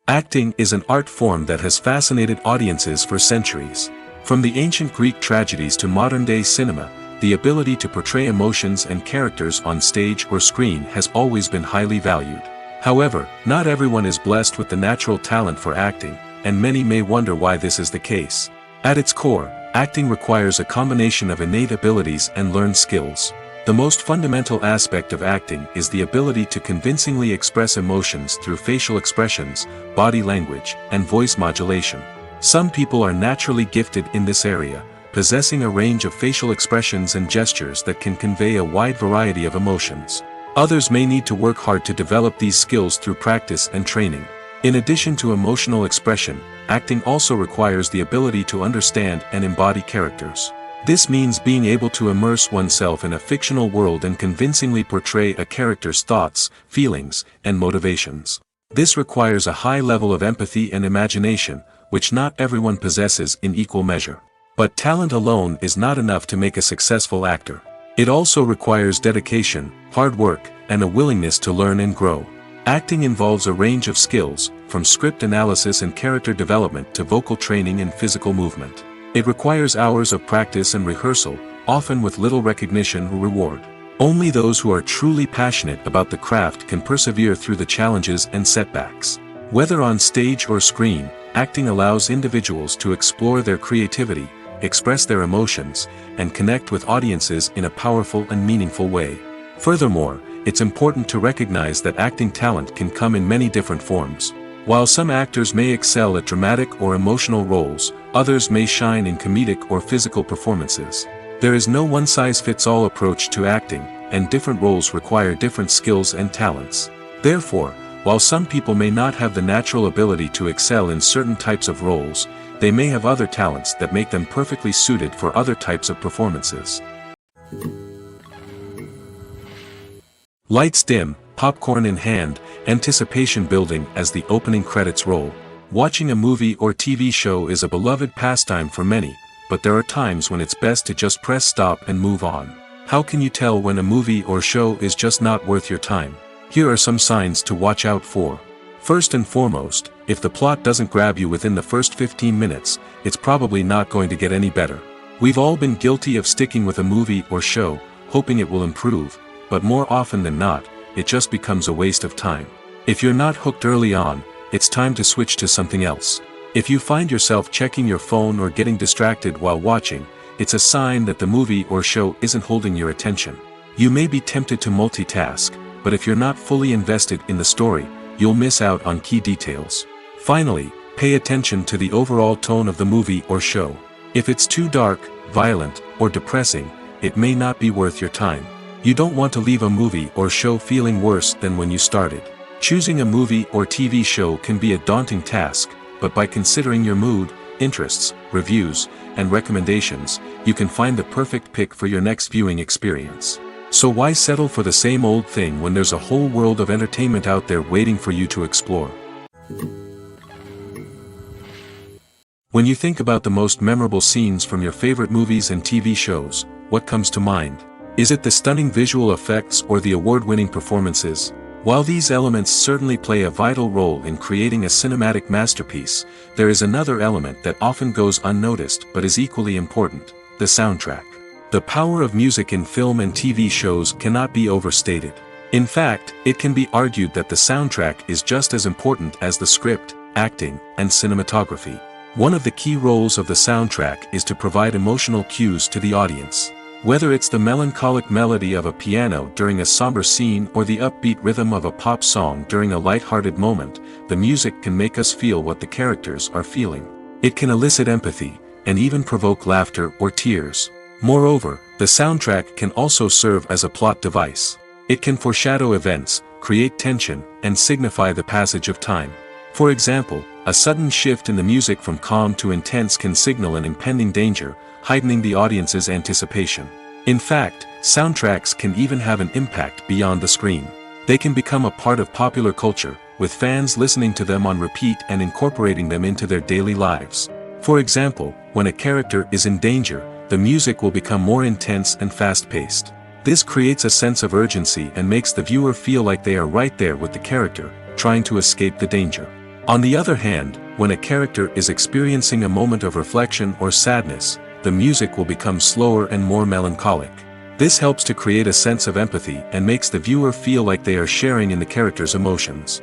Acting is an art form that has fascinated audiences for centuries. From the ancient Greek tragedies to modern-day cinema, the ability to portray emotions and characters on stage or screen has always been highly valued. However, not everyone is blessed with the natural talent for acting, and many may wonder why this is the case. At its core, acting requires a combination of innate abilities and learned skills. The most fundamental aspect of acting is the ability to convincingly express emotions through facial expressions, body language, and voice modulation. Some people are naturally gifted in this area, possessing a range of facial expressions and gestures that can convey a wide variety of emotions. Others may need to work hard to develop these skills through practice and training. In addition to emotional expression, acting also requires the ability to understand and embody characters. This means being able to immerse oneself in a fictional world and convincingly portray a character's thoughts, feelings, and motivations. This requires a high level of empathy and imagination, which not everyone possesses in equal measure. But talent alone is not enough to make a successful actor. It also requires dedication, hard work, and a willingness to learn and grow. Acting involves a range of skills, from script analysis and character development to vocal training and physical movement. It requires hours of practice and rehearsal, often with little recognition or reward. Only those who are truly passionate about the craft can persevere through the challenges and setbacks. Whether on stage or screen, acting allows individuals to explore their creativity, express their emotions, and connect with audiences in a powerful and meaningful way. Furthermore, it's important to recognize that acting talent can come in many different forms. While some actors may excel at dramatic or emotional roles, others may shine in comedic or physical performances. There is no one-size-fits-all approach to acting, and different roles require different skills and talents. Therefore, while some people may not have the natural ability to excel in certain types of roles, they may have other talents that make them perfectly suited for other types of performances. Lights dim, popcorn in hand, anticipation building as the opening credits roll. Watching a movie or TV show is a beloved pastime for many, but there are times when it's best to just press stop and move on. How can you tell when a movie or show is just not worth your time? Here are some signs to watch out for. First and foremost, if the plot doesn't grab you within the first 15 minutes, it's probably not going to get any better. We've all been guilty of sticking with a movie or show, hoping it will improve, but more often than not, it just becomes a waste of time. If you're not hooked early on, it's time to switch to something else. If you find yourself checking your phone or getting distracted while watching, it's a sign that the movie or show isn't holding your attention. You may be tempted to multitask, but if you're not fully invested in the story, you'll miss out on key details. Finally, pay attention to the overall tone of the movie or show. If it's too dark, violent, or depressing, it may not be worth your time. You don't want to leave a movie or show feeling worse than when you started. Choosing a movie or TV show can be a daunting task, but by considering your mood, interests, reviews, and recommendations, you can find the perfect pick for your next viewing experience. So why settle for the same old thing when there's a whole world of entertainment out there waiting for you to explore? When you think about the most memorable scenes from your favorite movies and TV shows, what comes to mind? Is it the stunning visual effects or the award-winning performances? While these elements certainly play a vital role in creating a cinematic masterpiece, there is another element that often goes unnoticed but is equally important: the soundtrack. The power of music in film and TV shows cannot be overstated. In fact, it can be argued that the soundtrack is just as important as the script, acting, and cinematography. One of the key roles of the soundtrack is to provide emotional cues to the audience. Whether it's the melancholic melody of a piano during a somber scene or the upbeat rhythm of a pop song during a light-hearted moment, the music can make us feel what the characters are feeling. It can elicit empathy, and even provoke laughter or tears. Moreover, the soundtrack can also serve as a plot device. It can foreshadow events, create tension, and signify the passage of time. For example, a sudden shift in the music from calm to intense can signal an impending danger, heightening the audience's anticipation. In fact, soundtracks can even have an impact beyond the screen. They can become a part of popular culture, with fans listening to them on repeat and incorporating them into their daily lives. For example, when a character is in danger, the music will become more intense and fast-paced. This creates a sense of urgency and makes the viewer feel like they are right there with the character, trying to escape the danger. On the other hand, when a character is experiencing a moment of reflection or sadness, the music will become slower and more melancholic. This helps to create a sense of empathy and makes the viewer feel like they are sharing in the character's emotions.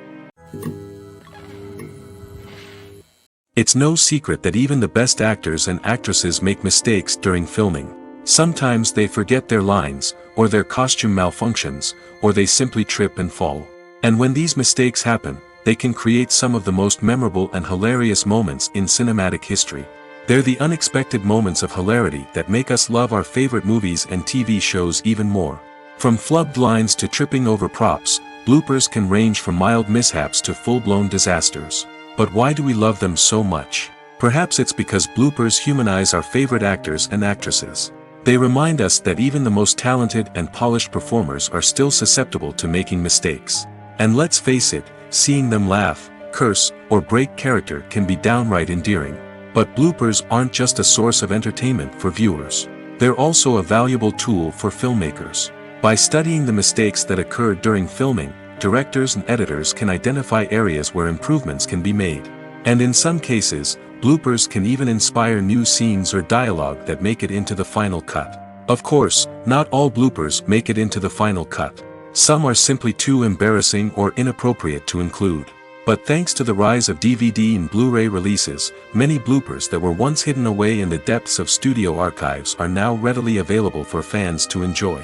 It's no secret that even the best actors and actresses make mistakes during filming. Sometimes they forget their lines, or their costume malfunctions, or they simply trip and fall. And when these mistakes happen, they can create some of the most memorable and hilarious moments in cinematic history. They're the unexpected moments of hilarity that make us love our favorite movies and TV shows even more. From flubbed lines to tripping over props, bloopers can range from mild mishaps to full-blown disasters. But why do we love them so much? Perhaps it's because bloopers humanize our favorite actors and actresses. They remind us that even the most talented and polished performers are still susceptible to making mistakes. And let's face it, seeing them laugh, curse, or break character can be downright endearing. But bloopers aren't just a source of entertainment for viewers. They're also a valuable tool for filmmakers. By studying the mistakes that occurred during filming, directors and editors can identify areas where improvements can be made. And in some cases, bloopers can even inspire new scenes or dialogue that make it into the final cut. Of course, not all bloopers make it into the final cut. Some are simply too embarrassing or inappropriate to include. But thanks to the rise of DVD and Blu-ray releases, many bloopers that were once hidden away in the depths of studio archives are now readily available for fans to enjoy.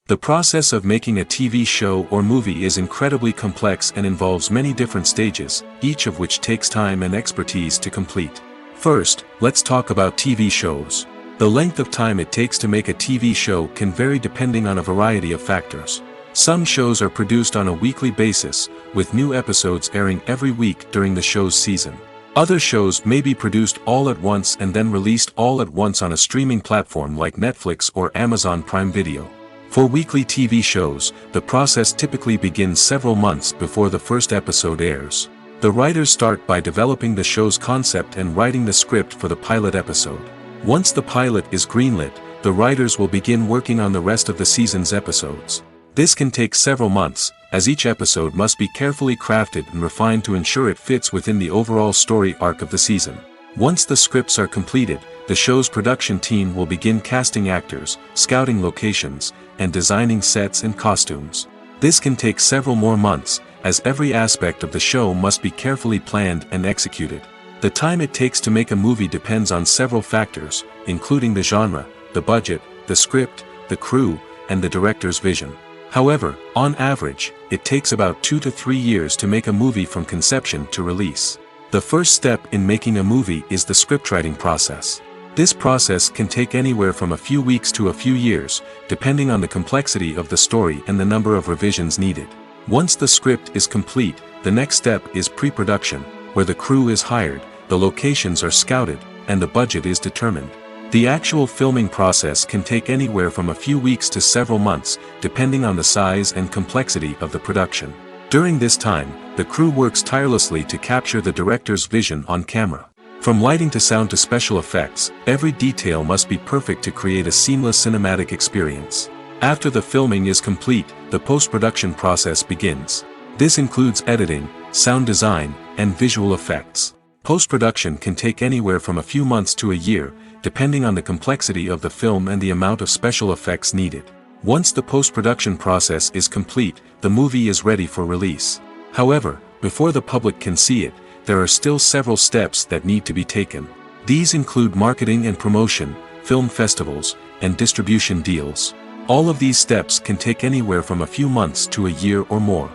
The process of making a TV show or movie is incredibly complex and involves many different stages, each of which takes time and expertise to complete. First, let's talk about TV shows. The length of time it takes to make a TV show can vary depending on a variety of factors. Some shows are produced on a weekly basis, with new episodes airing every week during the show's season. Other shows may be produced all at once and then released all at once on a streaming platform like Netflix or Amazon Prime Video. For weekly TV shows, the process typically begins several months before the first episode airs. The writers start by developing the show's concept and writing the script for the pilot episode. Once the pilot is greenlit, the writers will begin working on the rest of the season's episodes. This can take several months, as each episode must be carefully crafted and refined to ensure it fits within the overall story arc of the season. Once the scripts are completed, the show's production team will begin casting actors, scouting locations, and designing sets and costumes. This can take several more months, as every aspect of the show must be carefully planned and executed. The time it takes to make a movie depends on several factors, including the genre, the budget, the script, the crew, and the director's vision. However, on average, it takes about 2 to 3 years to make a movie from conception to release. The first step in making a movie is the scriptwriting process. This process can take anywhere from a few weeks to a few years, depending on the complexity of the story and the number of revisions needed. Once the script is complete, the next step is pre-production, where the crew is hired, the locations are scouted, and the budget is determined. The actual filming process can take anywhere from a few weeks to several months, depending on the size and complexity of the production. During this time, the crew works tirelessly to capture the director's vision on camera. From lighting to sound to special effects, every detail must be perfect to create a seamless cinematic experience. After the filming is complete, the post-production process begins. This includes editing, sound design, and visual effects. Post-production can take anywhere from a few months to a year, depending on the complexity of the film and the amount of special effects needed. Once the post-production process is complete, the movie is ready for release. However, before the public can see it, there are still several steps that need to be taken. These include marketing and promotion, film festivals, and distribution deals. All of these steps can take anywhere from a few months to a year or more.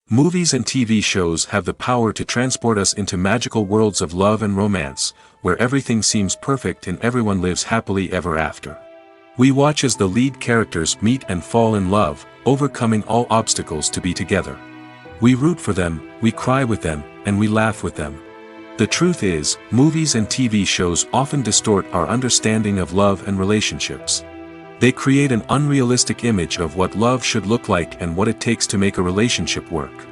Movies and TV shows have the power to transport us into magical worlds of love and romance, where everything seems perfect and everyone lives happily ever after. We watch as the lead characters meet and fall in love, overcoming all obstacles to be together. We root for them, we cry with them, and we laugh with them. The truth is, movies and TV shows often distort our understanding of love and relationships. They create an unrealistic image of what love should look like and what it takes to make a relationship work.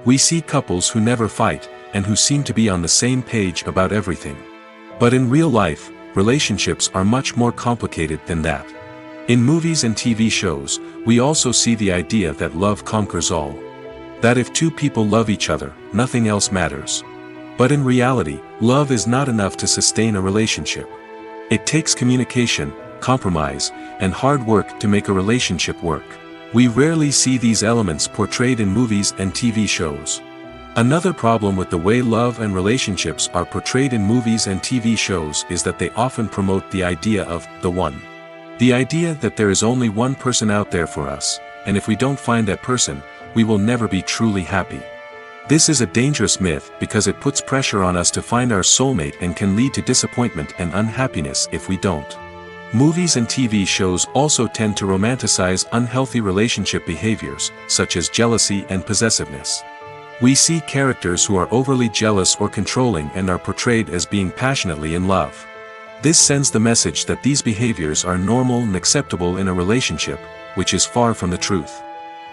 We see couples who never fight, and who seem to be on the same page about everything. But in real life, relationships are much more complicated than that. In movies and TV shows, we also see the idea that love conquers all. That if two people love each other, nothing else matters. But in reality, love is not enough to sustain a relationship. It takes communication, compromise, and hard work to make a relationship work. We rarely see these elements portrayed in movies and TV shows. Another problem with the way love and relationships are portrayed in movies and TV shows is that they often promote the idea of the one. The idea that there is only one person out there for us, and if we don't find that person, we will never be truly happy. This is a dangerous myth because it puts pressure on us to find our soulmate and can lead to disappointment and unhappiness if we don't. Movies and TV shows also tend to romanticize unhealthy relationship behaviors, such as jealousy and possessiveness. We see characters who are overly jealous or controlling and are portrayed as being passionately in love. This sends the message that these behaviors are normal and acceptable in a relationship, which is far from the truth.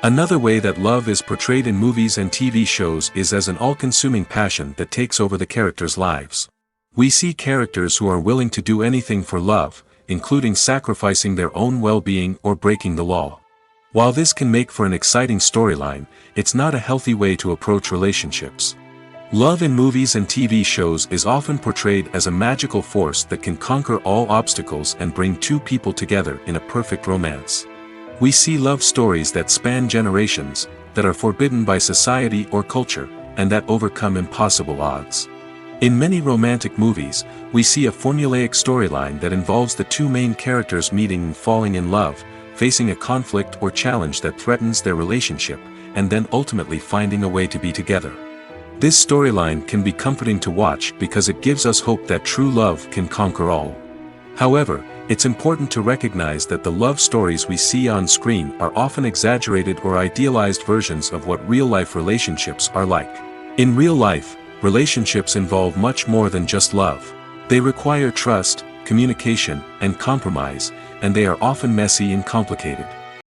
Another way that love is portrayed in movies and TV shows is as an all-consuming passion that takes over the characters' lives. We see characters who are willing to do anything for love, including sacrificing their own well-being or breaking the law. While this can make for an exciting storyline, it's not a healthy way to approach relationships. Love in movies and TV shows is often portrayed as a magical force that can conquer all obstacles and bring two people together in a perfect romance. We see love stories that span generations, that are forbidden by society or culture, and that overcome impossible odds. In many romantic movies, we see a formulaic storyline that involves the two main characters meeting and falling in love, facing a conflict or challenge that threatens their relationship, and then ultimately finding a way to be together. This storyline can be comforting to watch because it gives us hope that true love can conquer all. However, it's important to recognize that the love stories we see on screen are often exaggerated or idealized versions of what real-life relationships are like. In real life, relationships involve much more than just love. They require trust, communication, and compromise, and they are often messy and complicated.